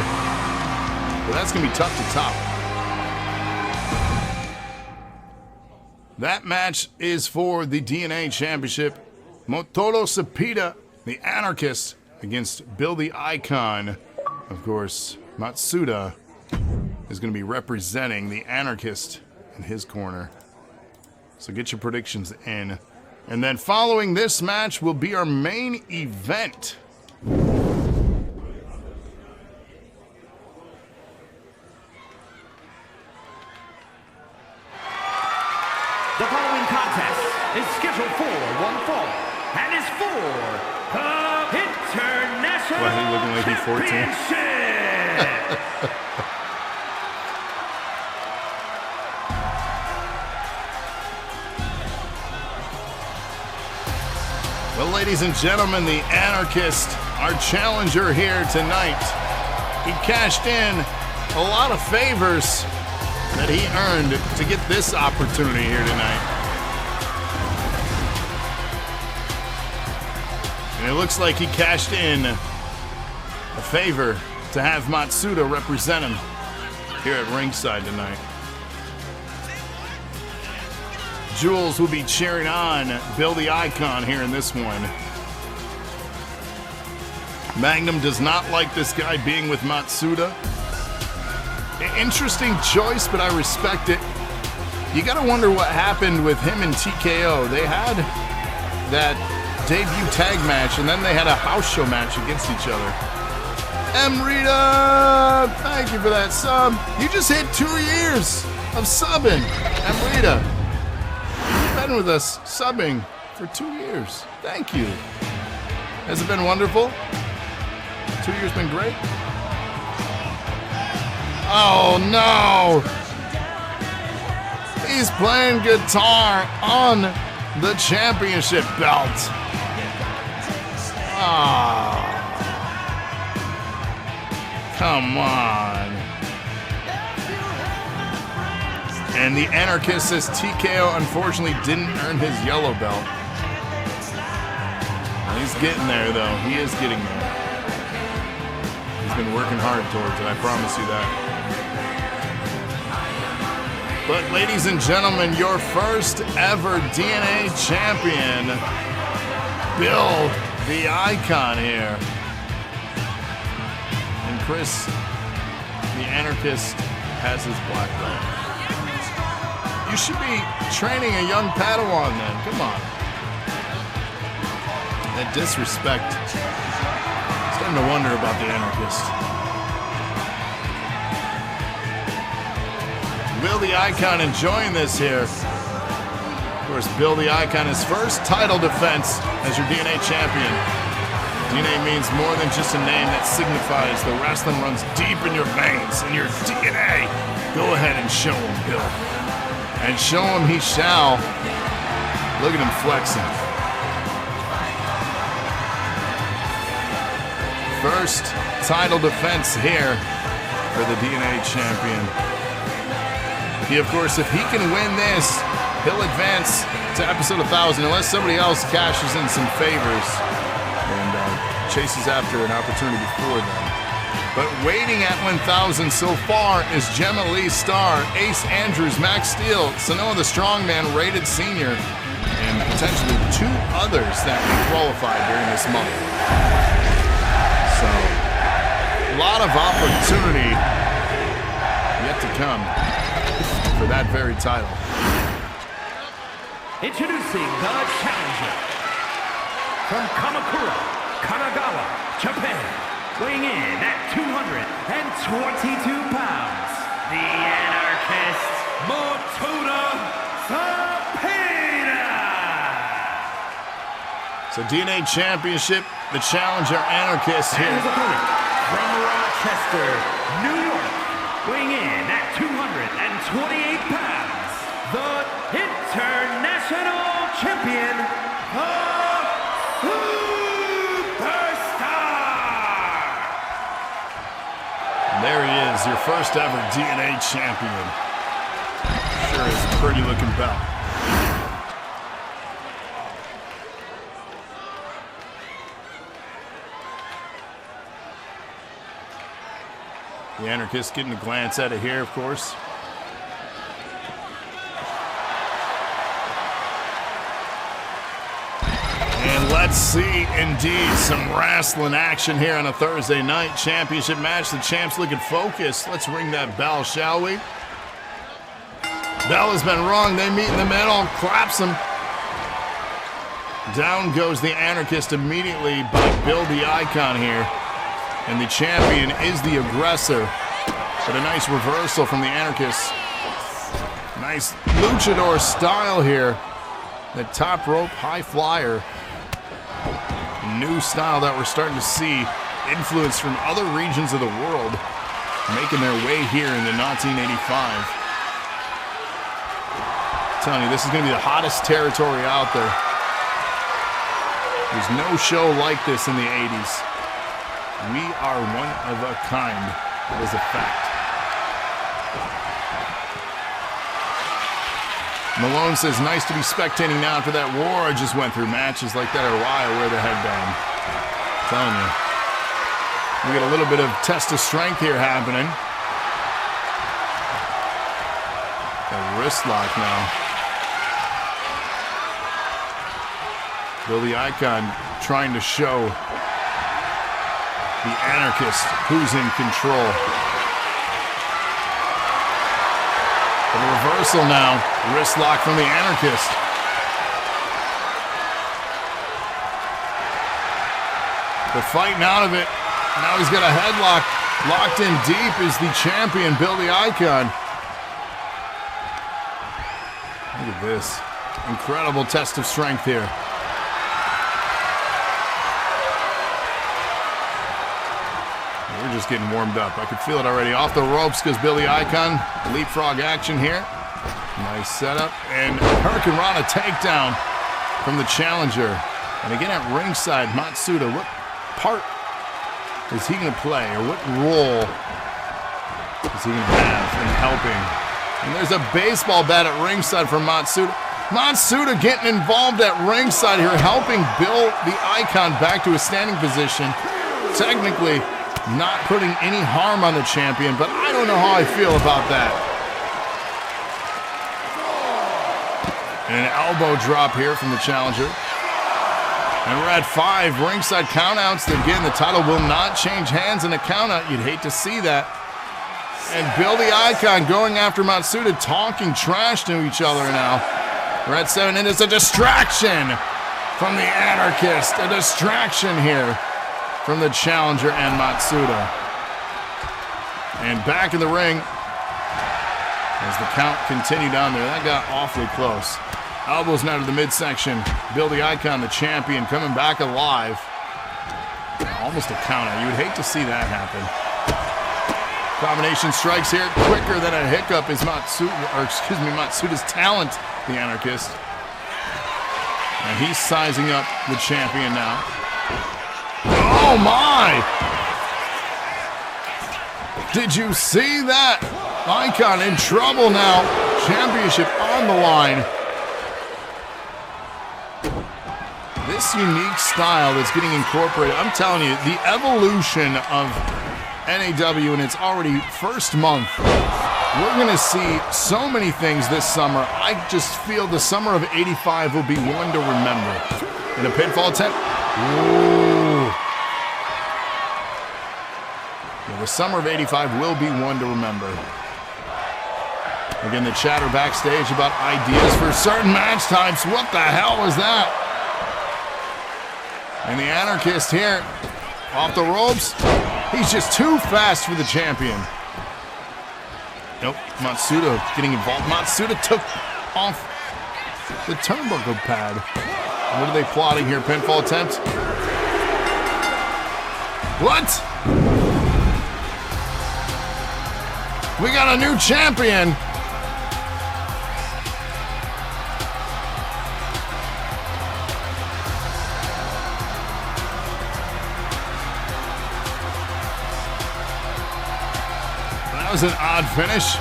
But that's going to be tough to top. That match is for the DNA Championship. Motoro Cepeda, the Anarchist, against Bill the Icon. of course, Matsuda is going to be representing the Anarchist in his corner. So get your predictions in. And then following this match will be our main event. The following contest is scheduled for one fall and is for the International Why, he looking like he's 14? Championship. Well, ladies and gentlemen, the Anarchist, our challenger here tonight. He cashed in a lot of favors that he earned to get this opportunity here tonight. And it looks like he cashed in a favor to have Matsuda represent him here at ringside tonight. Jules will be cheering on Bill the Icon here in this one. Magnum does not like this guy being with Matsuda. Interesting choice, but I respect it. You gotta wonder what happened with him and TKO. They had that debut tag match, and then they had a house show match against each other. Rita, thank you for that sub. You just hit 2 years of subbing. Rita, you've been with us subbing for 2 years. Thank you. Has it been wonderful? 2 years been great? Oh no! He's playing guitar on the championship belt. Ah, come on. And the Anarchist says TKO unfortunately didn't earn his yellow belt. He's getting there though. He is getting there. He's been working hard towards it, I promise you that. But ladies and gentlemen, your first ever DNA champion, Bill the Icon here. And Chris, the Anarchist, has his black belt. You should be training a young Padawan then, come on. That disrespect. Starting to wonder about the Anarchist. Bill the Icon enjoying this here. Of course, Bill the Icon, his first title defense as your DNA champion. DNA means more than just a name that signifies the wrestling runs deep in your veins, in your DNA. Go ahead and show him, Bill. And show him he shall. Look at him flexing. First title defense here for the DNA champion. He, of course, if he can win this, he'll advance to episode 1000 unless somebody else cashes in some favors and chases after an opportunity before then. But waiting at 1000 so far is Jemma Lee Star, Ace Andrews, Max Steel, Sanoa the Strongman, Rated Senior, and potentially 2 others that may qualify during this month. So, a lot of opportunity yet to come for that very title. Introducing the challenger from Kamakura, Kanagawa, Japan, weighing in at 222 pounds, the Anarchist, Matsuda Sapeda. So DNA Championship, the challenger Anarchist here. And his opponent from Rochester, New York, weighing in at 228 pounds, the International Champion, the Superstar! And there he is, your first ever DNA champion. Sure is a pretty looking belt. The Anarchist getting a glance at it here, of course. And let's see, indeed, some wrestling action here on a Thursday night championship match. The champs looking focused. Let's ring that bell, shall we? Bell has been rung. They meet in the middle. Claps him. Down goes the Anarchist immediately by Bill the Icon here. And the champion is the aggressor. But a nice reversal from the Anarchist. Nice luchador style here. The top rope high flyer. New style that we're starting to see. Influence from other regions of the world. Making their way here in the NAWteen85. I'm telling you, this is going to be the hottest territory out there. There's no show like this in the 80s. We are one of a kind. That is a fact. Malone says, nice to be spectating now after that war I just went through. Matches like that are why I wear the headband. I'm telling you. We got a little bit of test of strength here happening. A wrist lock now. Bill the Icon trying to show the Anarchist who's in control. The reversal now. Wrist lock from the Anarchist. They're fighting out of it. Now he's got a headlock. Locked in deep is the champion, Bill the Icon. Look at this. Incredible test of strength here. We're just getting warmed up. I could feel it already. Off the ropes goes Bill the Icon. Leapfrog action here. Nice setup. And Hurricane Rana takedown from the challenger. And again at ringside, Matsuda, what part is he going to play? Or what role is he going to have in helping? And there's a baseball bat at ringside from Matsuda. Matsuda getting involved at ringside here, helping Bill the Icon back to a standing position. Technically, not putting any harm on the champion, but I don't know how I feel about that. And an elbow drop here from the challenger. And we're at 5 ringside countouts. Again, the title will not change hands in a countout. You'd hate to see that. And Bill the Icon going after Matsuda, talking trash to each other now. We're at 7, and it's a distraction from the Anarchist. A distraction here from the challenger and Matsuda. And back in the ring as the count continued on there. That got awfully close. Elbows now to the midsection. Bill the Icon, the champion, coming back alive. Almost a count out. You would hate to see that happen. Combination strikes here. Quicker than a hiccup is Matsuda's talent, the Anarchist. And he's sizing up the champion now. Oh my! Did you see that? Icon in trouble now. Championship on the line. This unique style that's getting incorporated. I'm telling you, the evolution of NAW in its already first month. We're going to see so many things this summer. I just feel the summer of '85 will be one to remember. In a pinfall attempt. Ooh. Yeah, the summer of '85 will be one to remember. Again, the chatter backstage about ideas for certain match types. What the hell was that? And the Anarchist here, off the ropes. He's just too fast for the champion. Nope, Matsuda getting involved. Matsuda took off the turnbuckle pad. What are they plotting here? Pinfall attempt? What? We got a new champion. That was an odd finish.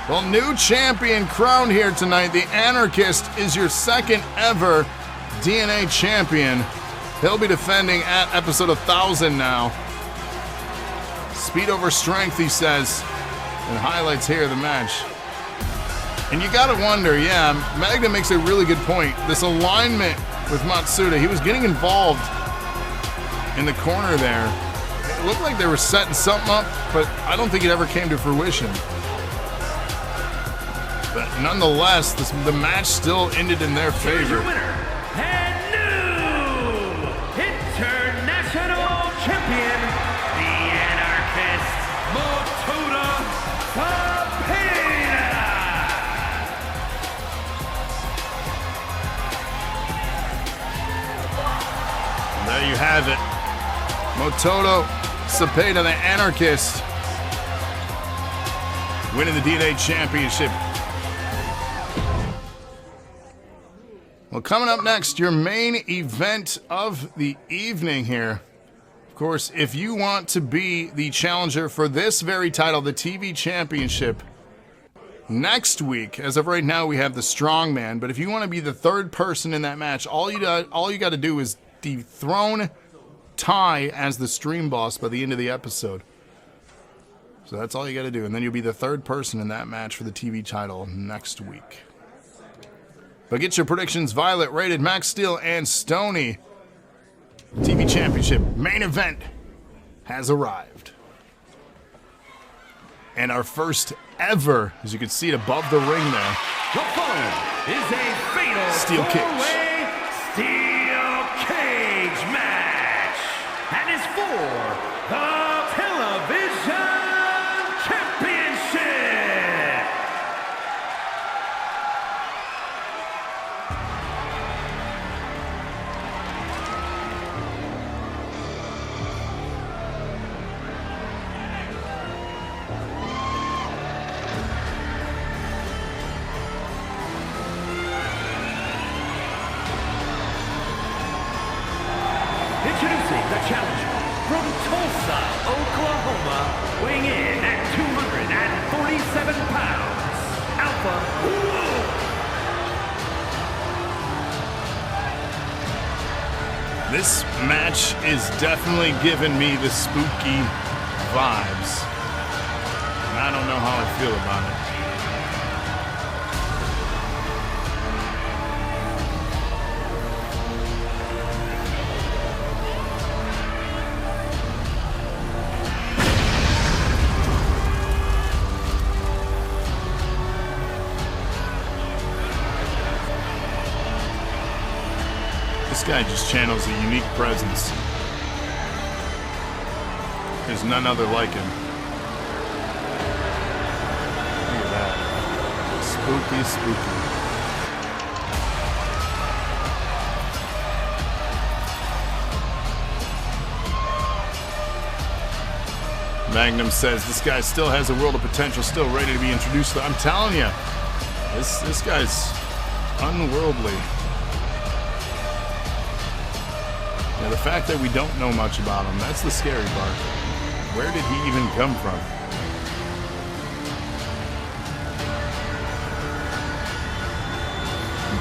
Well, new champion crowned here tonight. The Anarchist is your second ever DNA champion. He'll be defending at episode 1000 now. Speed over strength, he says. And highlights here the match. And you gotta wonder, yeah, Magnum makes a really good point. This alignment with Matsuda, he was getting involved in the corner there. It looked like they were setting something up, but I don't think it ever came to fruition. But nonetheless, the match still ended in their favor. Here's your winner, and new international champion, the Anarchist, Matsuda. There you have it. Matsuda Cepeda, the Anarchist, winning the DNA Championship. Well, coming up next, your main event of the evening here. Of course, if you want to be the challenger for this very title, the TV Championship, next week, as of right now, we have the Strongman. But if you want to be the third person in that match, all you got to do is dethrone Ty as the stream boss by the end of the episode. So that's all you got to do, and then you'll be the third person in that match for the TV title next week. But get your predictions. Violet, Rated, Max Steel, and Stony. TV Championship main event has arrived. And our first ever, as you can see it above the ring there, The following is a fatal Steel cage. four-way steel cage match, and is for the television championship. Introducing the challenger from Tulsa, Oklahoma, weighing in at 247 pounds, Alpha Wolf. this match is definitely giving me the spooky vibes. And I don't know how I feel about it. This guy just channels a unique presence. There's none other like him. Look at that. Spooky, spooky. Magnum says this guy still has a world of potential, still ready to be introduced. I'm telling you, this guy's unworldly. Now, the fact that we don't know much about him, that's the scary part. Where did he even come from?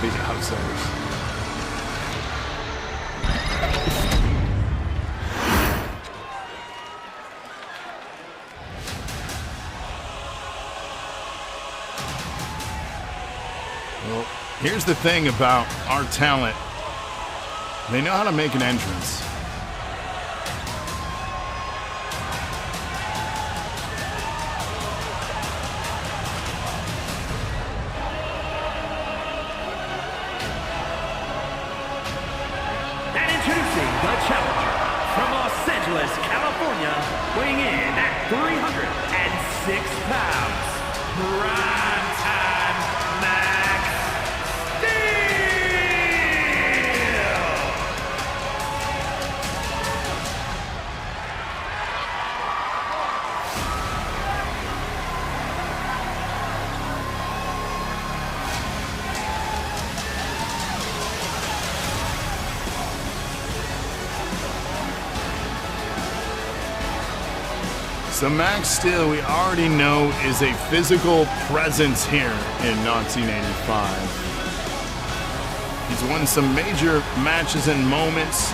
Big outsiders. Well, here's the thing about our talent. They know how to make an entrance. And introducing the challenger from Los Angeles, California, weighing in at 306 pounds, Primetime Max Steel. So Max Steel, we already know, is a physical presence here in NAWteen85. He's won some major matches and moments.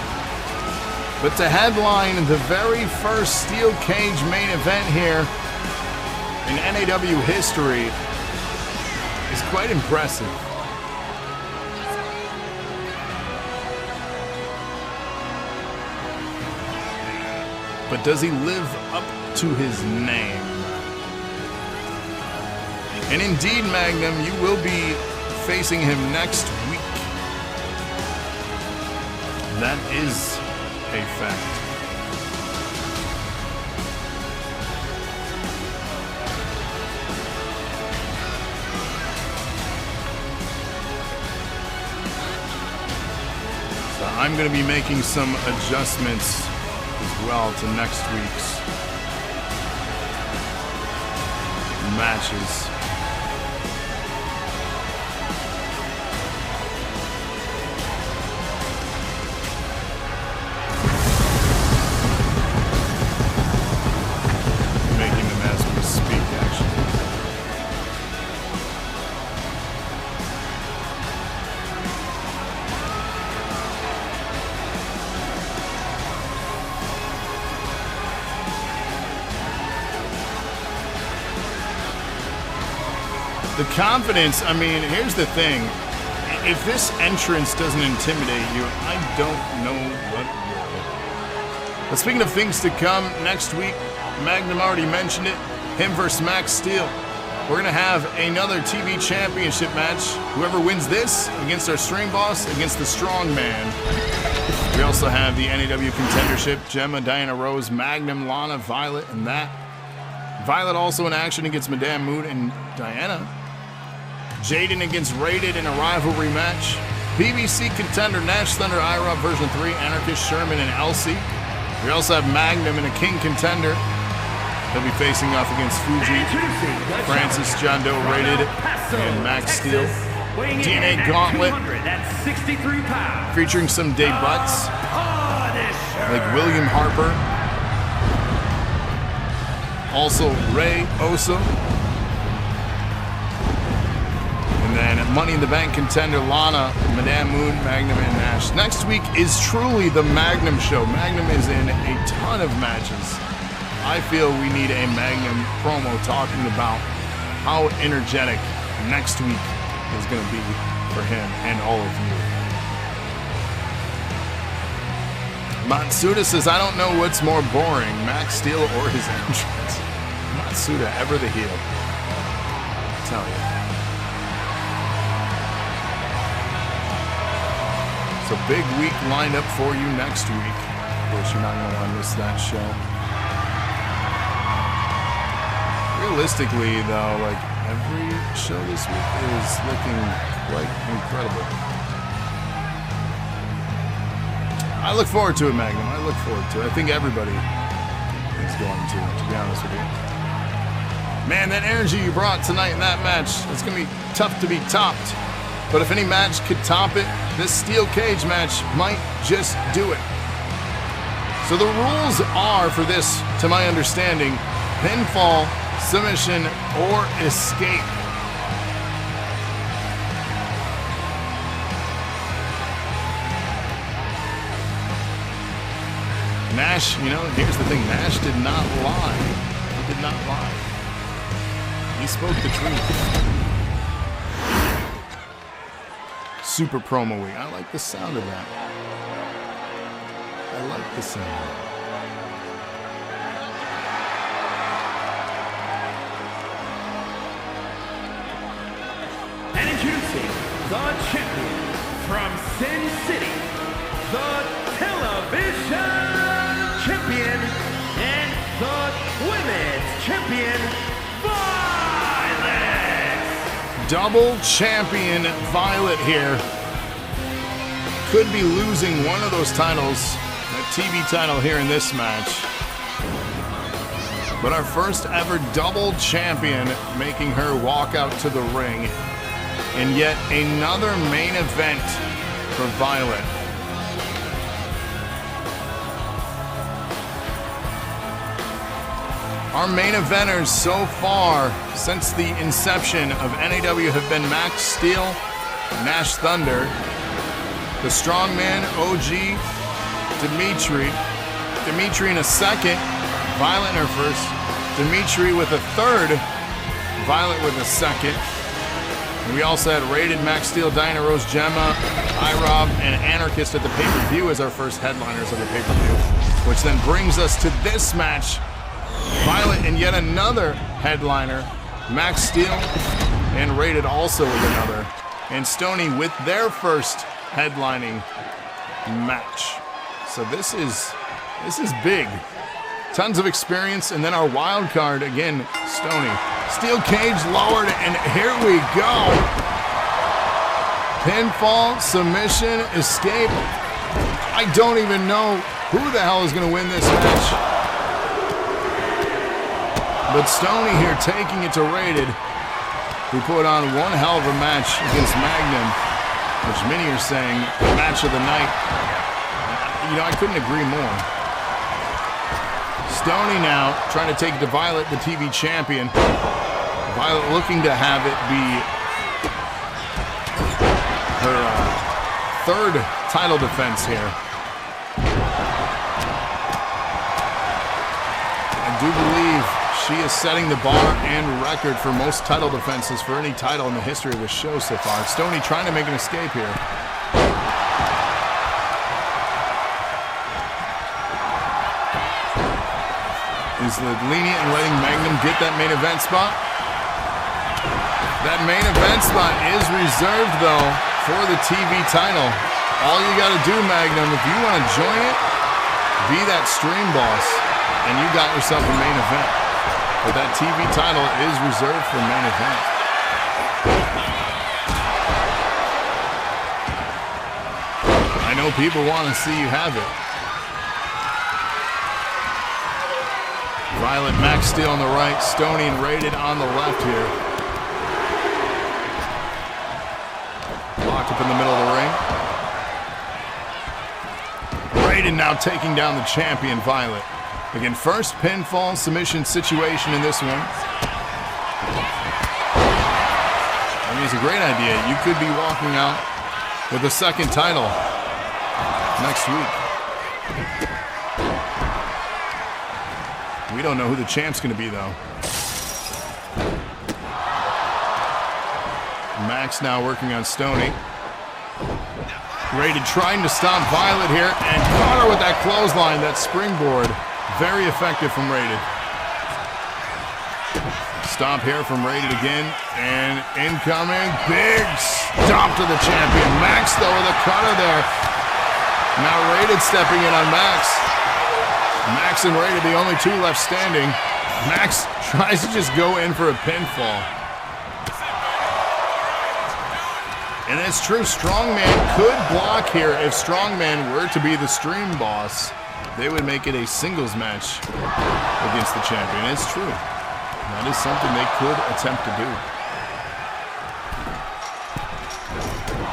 But to headline the very first steel cage main event here in NAW history is quite impressive. But does he live up to his name? And indeed, Magnum, you will be facing him next week. That is a fact. So I'm going to be making some adjustments as well to next week's matches. Making them as we speak, actually. The confidence, I mean, here's the thing. If this entrance doesn't intimidate you, I don't know what will. But speaking of things to come, next week, Magnum already mentioned it, him versus Max Steel. We're going to have another TV championship match. Whoever wins this against our string boss, against the strong man. We also have the NAW contendership, Jemma, Diana Rose, Magnum, Lana, Violet, and that. Violet also in action against Madame Moon and Diana. Jaden against Rated in a rivalry match. BBC contender Nash Thunder IROB version 3, Anarchist, Sherman, and Elsie. We also have Magnum in a King contender. He'll be facing off against Fuji, Francis, John Doe, Rated, and Max Steel. DNA Gauntlet, featuring some debuts like William Harper. Also Ray Oso. And then Money in the Bank contender Lana, Madame Moon, Magnum, and Nash. Next week is truly the Magnum show. Magnum is in a ton of matches. I feel we need a Magnum promo talking about how energetic next week is going to be for him and all of you. Matsuda says, I don't know what's more boring, Max Steel or his entrance. Matsuda, ever the heel. I tell you. So big week lined up for you next week. Of course, you're not going to want to miss that show. Realistically, though, like every show this week is looking quite incredible. I look forward to it, Magnum. I look forward to it. I think everybody is going to be honest with you. Man, that energy you brought tonight in that match, it's going to be tough to be topped. But if any match could top it, this steel cage match might just do it. So the rules are for this, to my understanding, pinfall, submission, or escape. Nash, you know, here's the thing. Nash did not lie. He did not lie. He spoke the truth. Super promo-y. I like the sound of that. I like the sound. And introducing the champion from Sin City, the television champion and the women's champion, Double champion Violet here. Could be losing one of those titles, that TV title here in this match. But our first ever double champion making her walk out to the ring in yet another main event for Violet. Our main eventers so far since the inception of NAW have been Max Steel, Nash Thunder, the Strongman OG, Dmitri in a second, Violet in her first, Dmitri with a third, Violet with a second, We also had Rated, Max Steel, Diana Rose, Jemma, iRob, and Anarchist at the pay-per-view as our first headliners of the pay-per-view, which then brings us to this match. Violet and yet another headliner, Max Steel and Rated also with another, and Stony with their first headlining match. So this is big. Tons of experience, and then our wild card again, Stony. Steel cage lowered, and here we go. Pinfall, submission, escape. I don't even know who the hell is going to win this match. But Stony here taking it to Rated, who put on one hell of a match against Magnum, which many are saying match of the night. You know, I couldn't agree more. Stony now trying to take it to Violet, the TV champion. Violet looking to have it be her third title defense here. I do believe she is setting the bar and record for most title defenses for any title in the history of the show so far. Stony trying to make an escape here. Is lenient in letting Magnum get that main event spot? That main event spot is reserved, though, for the TV title. All you got to do, Magnum, if you want to join it, be that stream boss, and you got yourself a main event. But that TV title is reserved for main event. I know people want to see you have it. Violet, Max Steel on the right, Stony and Rated on the left here. Locked up in the middle of the ring. Rated now taking down the champion, Violet. Again, first pinfall submission situation in this one. I mean, it's a great idea. You could be walking out with a second title next week. We don't know who the champ's going to be, though. Max now working on Stony. Rated trying to stop Violet here, and caught her with that clothesline, that springboard. Very effective from Rated. Stop here from Rated again, and incoming. Big stomp to the champion. Max, though, with a cutter there. Now Rated stepping in on Max. Max and Rated, the only two left standing. Max tries to just go in for a pinfall. And it's true, Strongman could block here. If Strongman were to be the stream boss, they would make it a singles match against the champion. It's true. That is something they could attempt to do.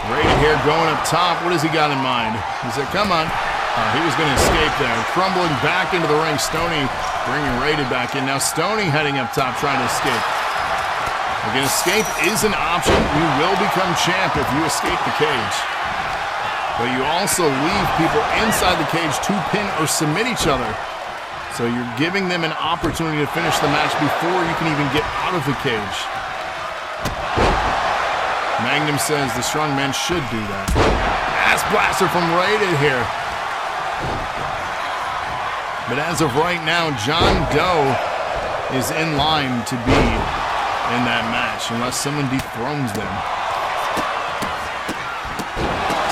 Rated here going up top. What has he got in mind? He said, come on. He was going to escape there. Crumbling back into the ring. Stony bringing Rated back in. Now Stony heading up top trying to escape. Again, escape is an option. You will become champ if you escape the cage. But you also leave people inside the cage to pin or submit each other. So you're giving them an opportunity to finish the match before you can even get out of the cage. Magnum says the strong man should do that. Ass blaster from Rated here. But as of right now, John Doe is in line to be in that match unless someone dethrones them.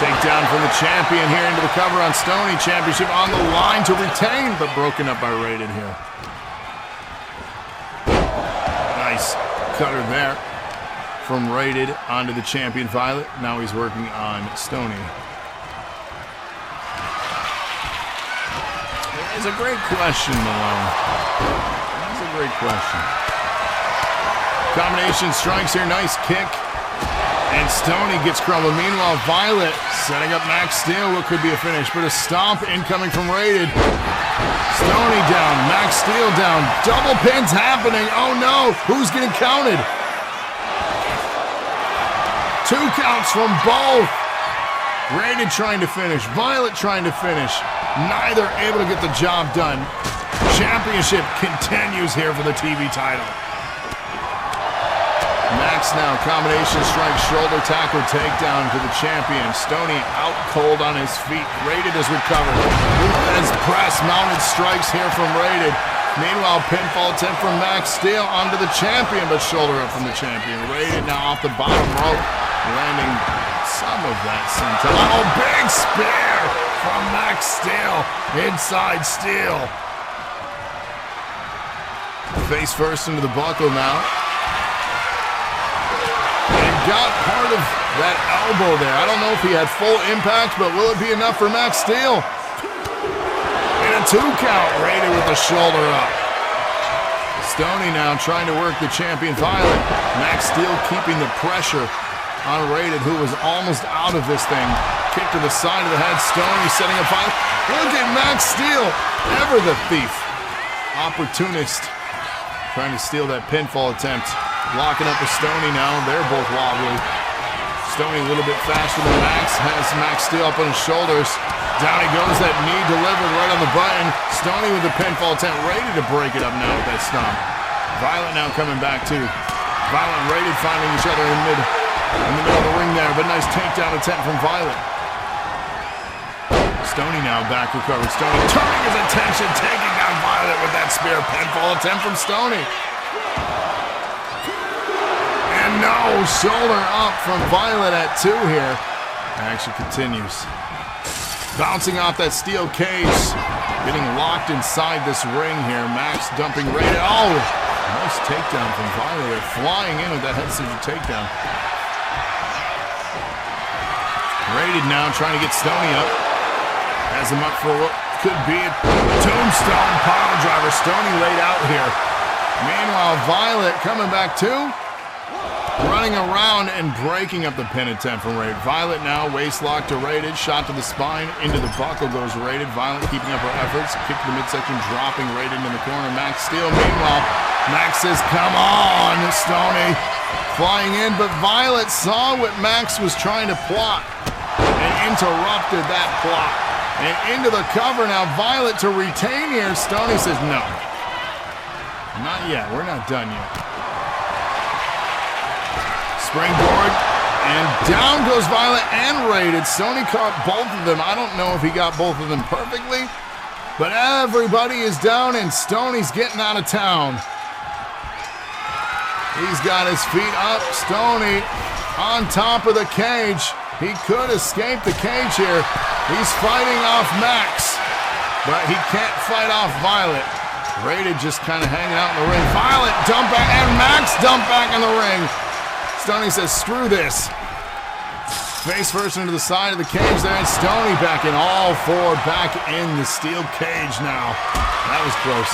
Takedown from the champion here into the cover on Stony. Championship on the line to retain, but broken up by Rated here. Nice cutter there from Rated onto the champion Violet. Now he's working on Stony. It's a great question, Malone. That's a great question. Combination strikes here, nice kick. And Stony gets crumbled. Meanwhile, Violet setting up Max Steel, what could be a finish, but a stomp incoming from Rated. Stony down, Max Steel down. Double pins happening. Oh no, who's getting counted? 2 counts from both. Rated trying to finish, Violet trying to finish. Neither able to get the job done. Championship continues here for the TV title. Max now, combination strike, shoulder tackle, takedown to the champion. Stoney out cold on his feet. Rated has recovered. As press, mounted strikes here from Rated. Meanwhile, pinfall attempt from Max Steel onto the champion, but shoulder up from the champion. Rated now off the bottom rope, landing some of that senton. Oh, big spear from Max Steel. Inside Steel. Face first into the buckle now. And got part of that elbow there. I don't know if he had full impact, but will it be enough for Max Steel? And a 2 count, Rated with the shoulder up. Stoney now trying to work the champion Violet. Max Steel keeping the pressure on Rated, who was almost out of this thing. Kick to the side of the head. Stoney setting up Violet. Look at Max Steel, ever the thief. Opportunist. Trying to steal that pinfall attempt. Locking up with Stoney now. They're both wobbly. Stoney a little bit faster than Max. Has Max Steel up on his shoulders. Down he goes. That knee delivered right on the button. Stoney with the pinfall attempt. Rated to break it up now with that stomp. Violet now coming back too. Violet and Rated finding each other in the middle of the ring there. But nice takedown attempt from Violet. Stoney now back recovered. Stoney turning his attention, taking down Violet with that spear pinfall attempt from Stoney. And no, shoulder up from Violet at 2 here. Action continues. Bouncing off that steel cage. Getting locked inside this ring here. Max dumping Rated. Oh, nice takedown from Violet. Flying in with that head scissor takedown. Rated now trying to get Stoney up. Has him up for what could be a tombstone pile driver. Stoney laid out here. Meanwhile, Violet coming back too. Running around and breaking up the pin attempt from Rated. Violet now waist lock to Rated. Shot to the spine. Into the buckle goes Rated. Violet keeping up her efforts. Kick to the midsection, dropping Rated into the corner. Max Steel. Meanwhile, Max says, come on, Stoney. Flying in, but Violet saw what Max was trying to plot and interrupted that plot. And into the cover now, Violet to retain here. Stoney says, no. Not yet, we're not done yet. Springboard, and down goes Violet and Rated. Stoney caught both of them. I don't know if he got both of them perfectly, but everybody is down and Stoney's getting out of town. He's got his feet up. Stoney on top of the cage. He could escape the cage here. He's fighting off Max, but he can't fight off Violet. Rated just kind of hanging out in the ring. Violet dump back, and Max dump back in the ring. Stoney says, screw this. Face first into the side of the cage there, and Stoney back in, all 4 back in the steel cage now. That was close.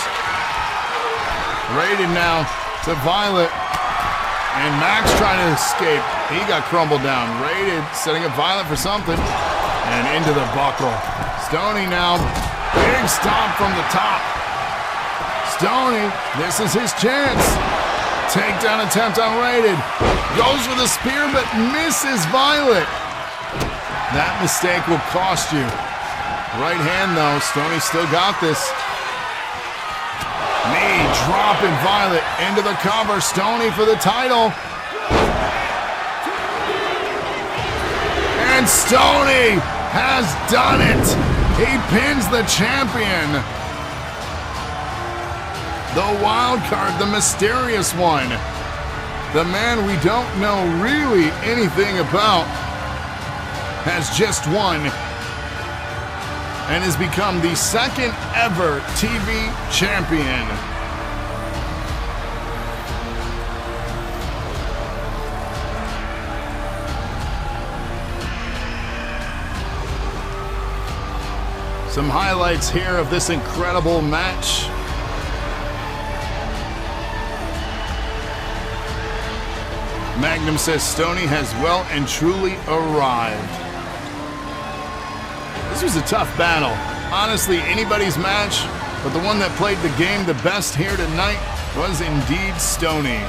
Rated now to Violet. And Max trying to escape. He got crumbled down. Rated, setting up Violet for something. And into the buckle. Stoney now. Big stomp from the top. Stoney, this is his chance. Takedown attempt on Rated. Goes for the spear, but misses Violet. That mistake will cost you. Right hand, though. Stoney still got this. Knee dropping Violet into the cover. Stoney for the title. And Stoney has done it. He pins the champion. The wild card, the mysterious one. The man we don't know really anything about has just won and has become the 2nd ever TV champion. Some highlights here of this incredible match. Magnum says Stoney has well and truly arrived. This was a tough battle. Honestly, anybody's match, but the one that played the game the best here tonight was indeed Stoney.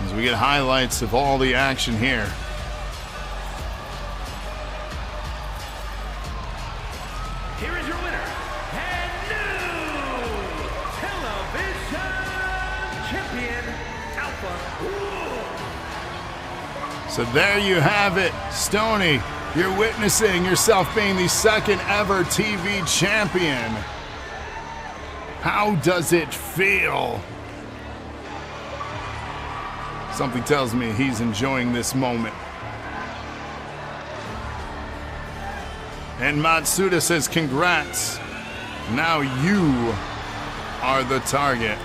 As we get highlights of all the action here. Here is your winner, and new champion, Alpha. So there you have it, Stoney. You're witnessing yourself being the second ever TV champion. How does it feel? Something tells me he's enjoying this moment. And Matsuda says, congrats. Now you are the target.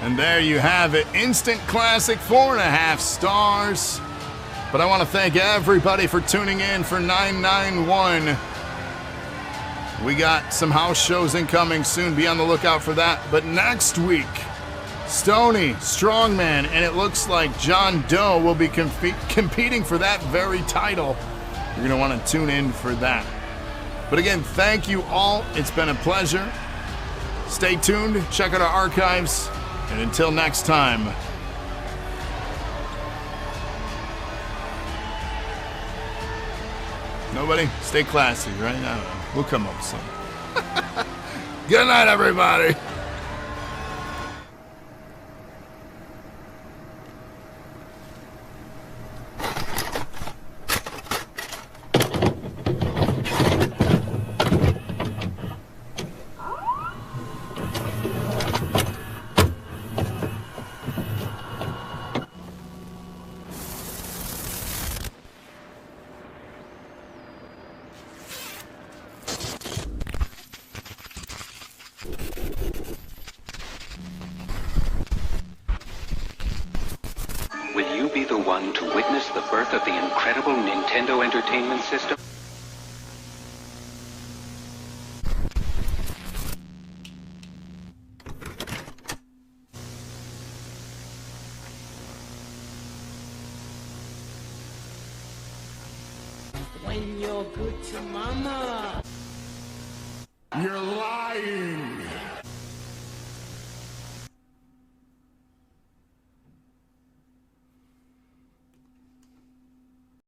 And there you have it. Instant classic, 4.5 stars. But I want to thank everybody for tuning in for 991. We got some house shows incoming soon. Be on the lookout for that. But next week, Stoney, Strongman, and it looks like John Doe will be competing for that very title. You're going to want to tune in for that. But again, thank you all. It's been a pleasure. Stay tuned. Check out our archives. And until next time, nobody, stay classy, right? I don't know. We'll come up with something. Good night, everybody. Will you be the one to witness the birth of the incredible Nintendo Entertainment System? When you're good to mama. You're lying.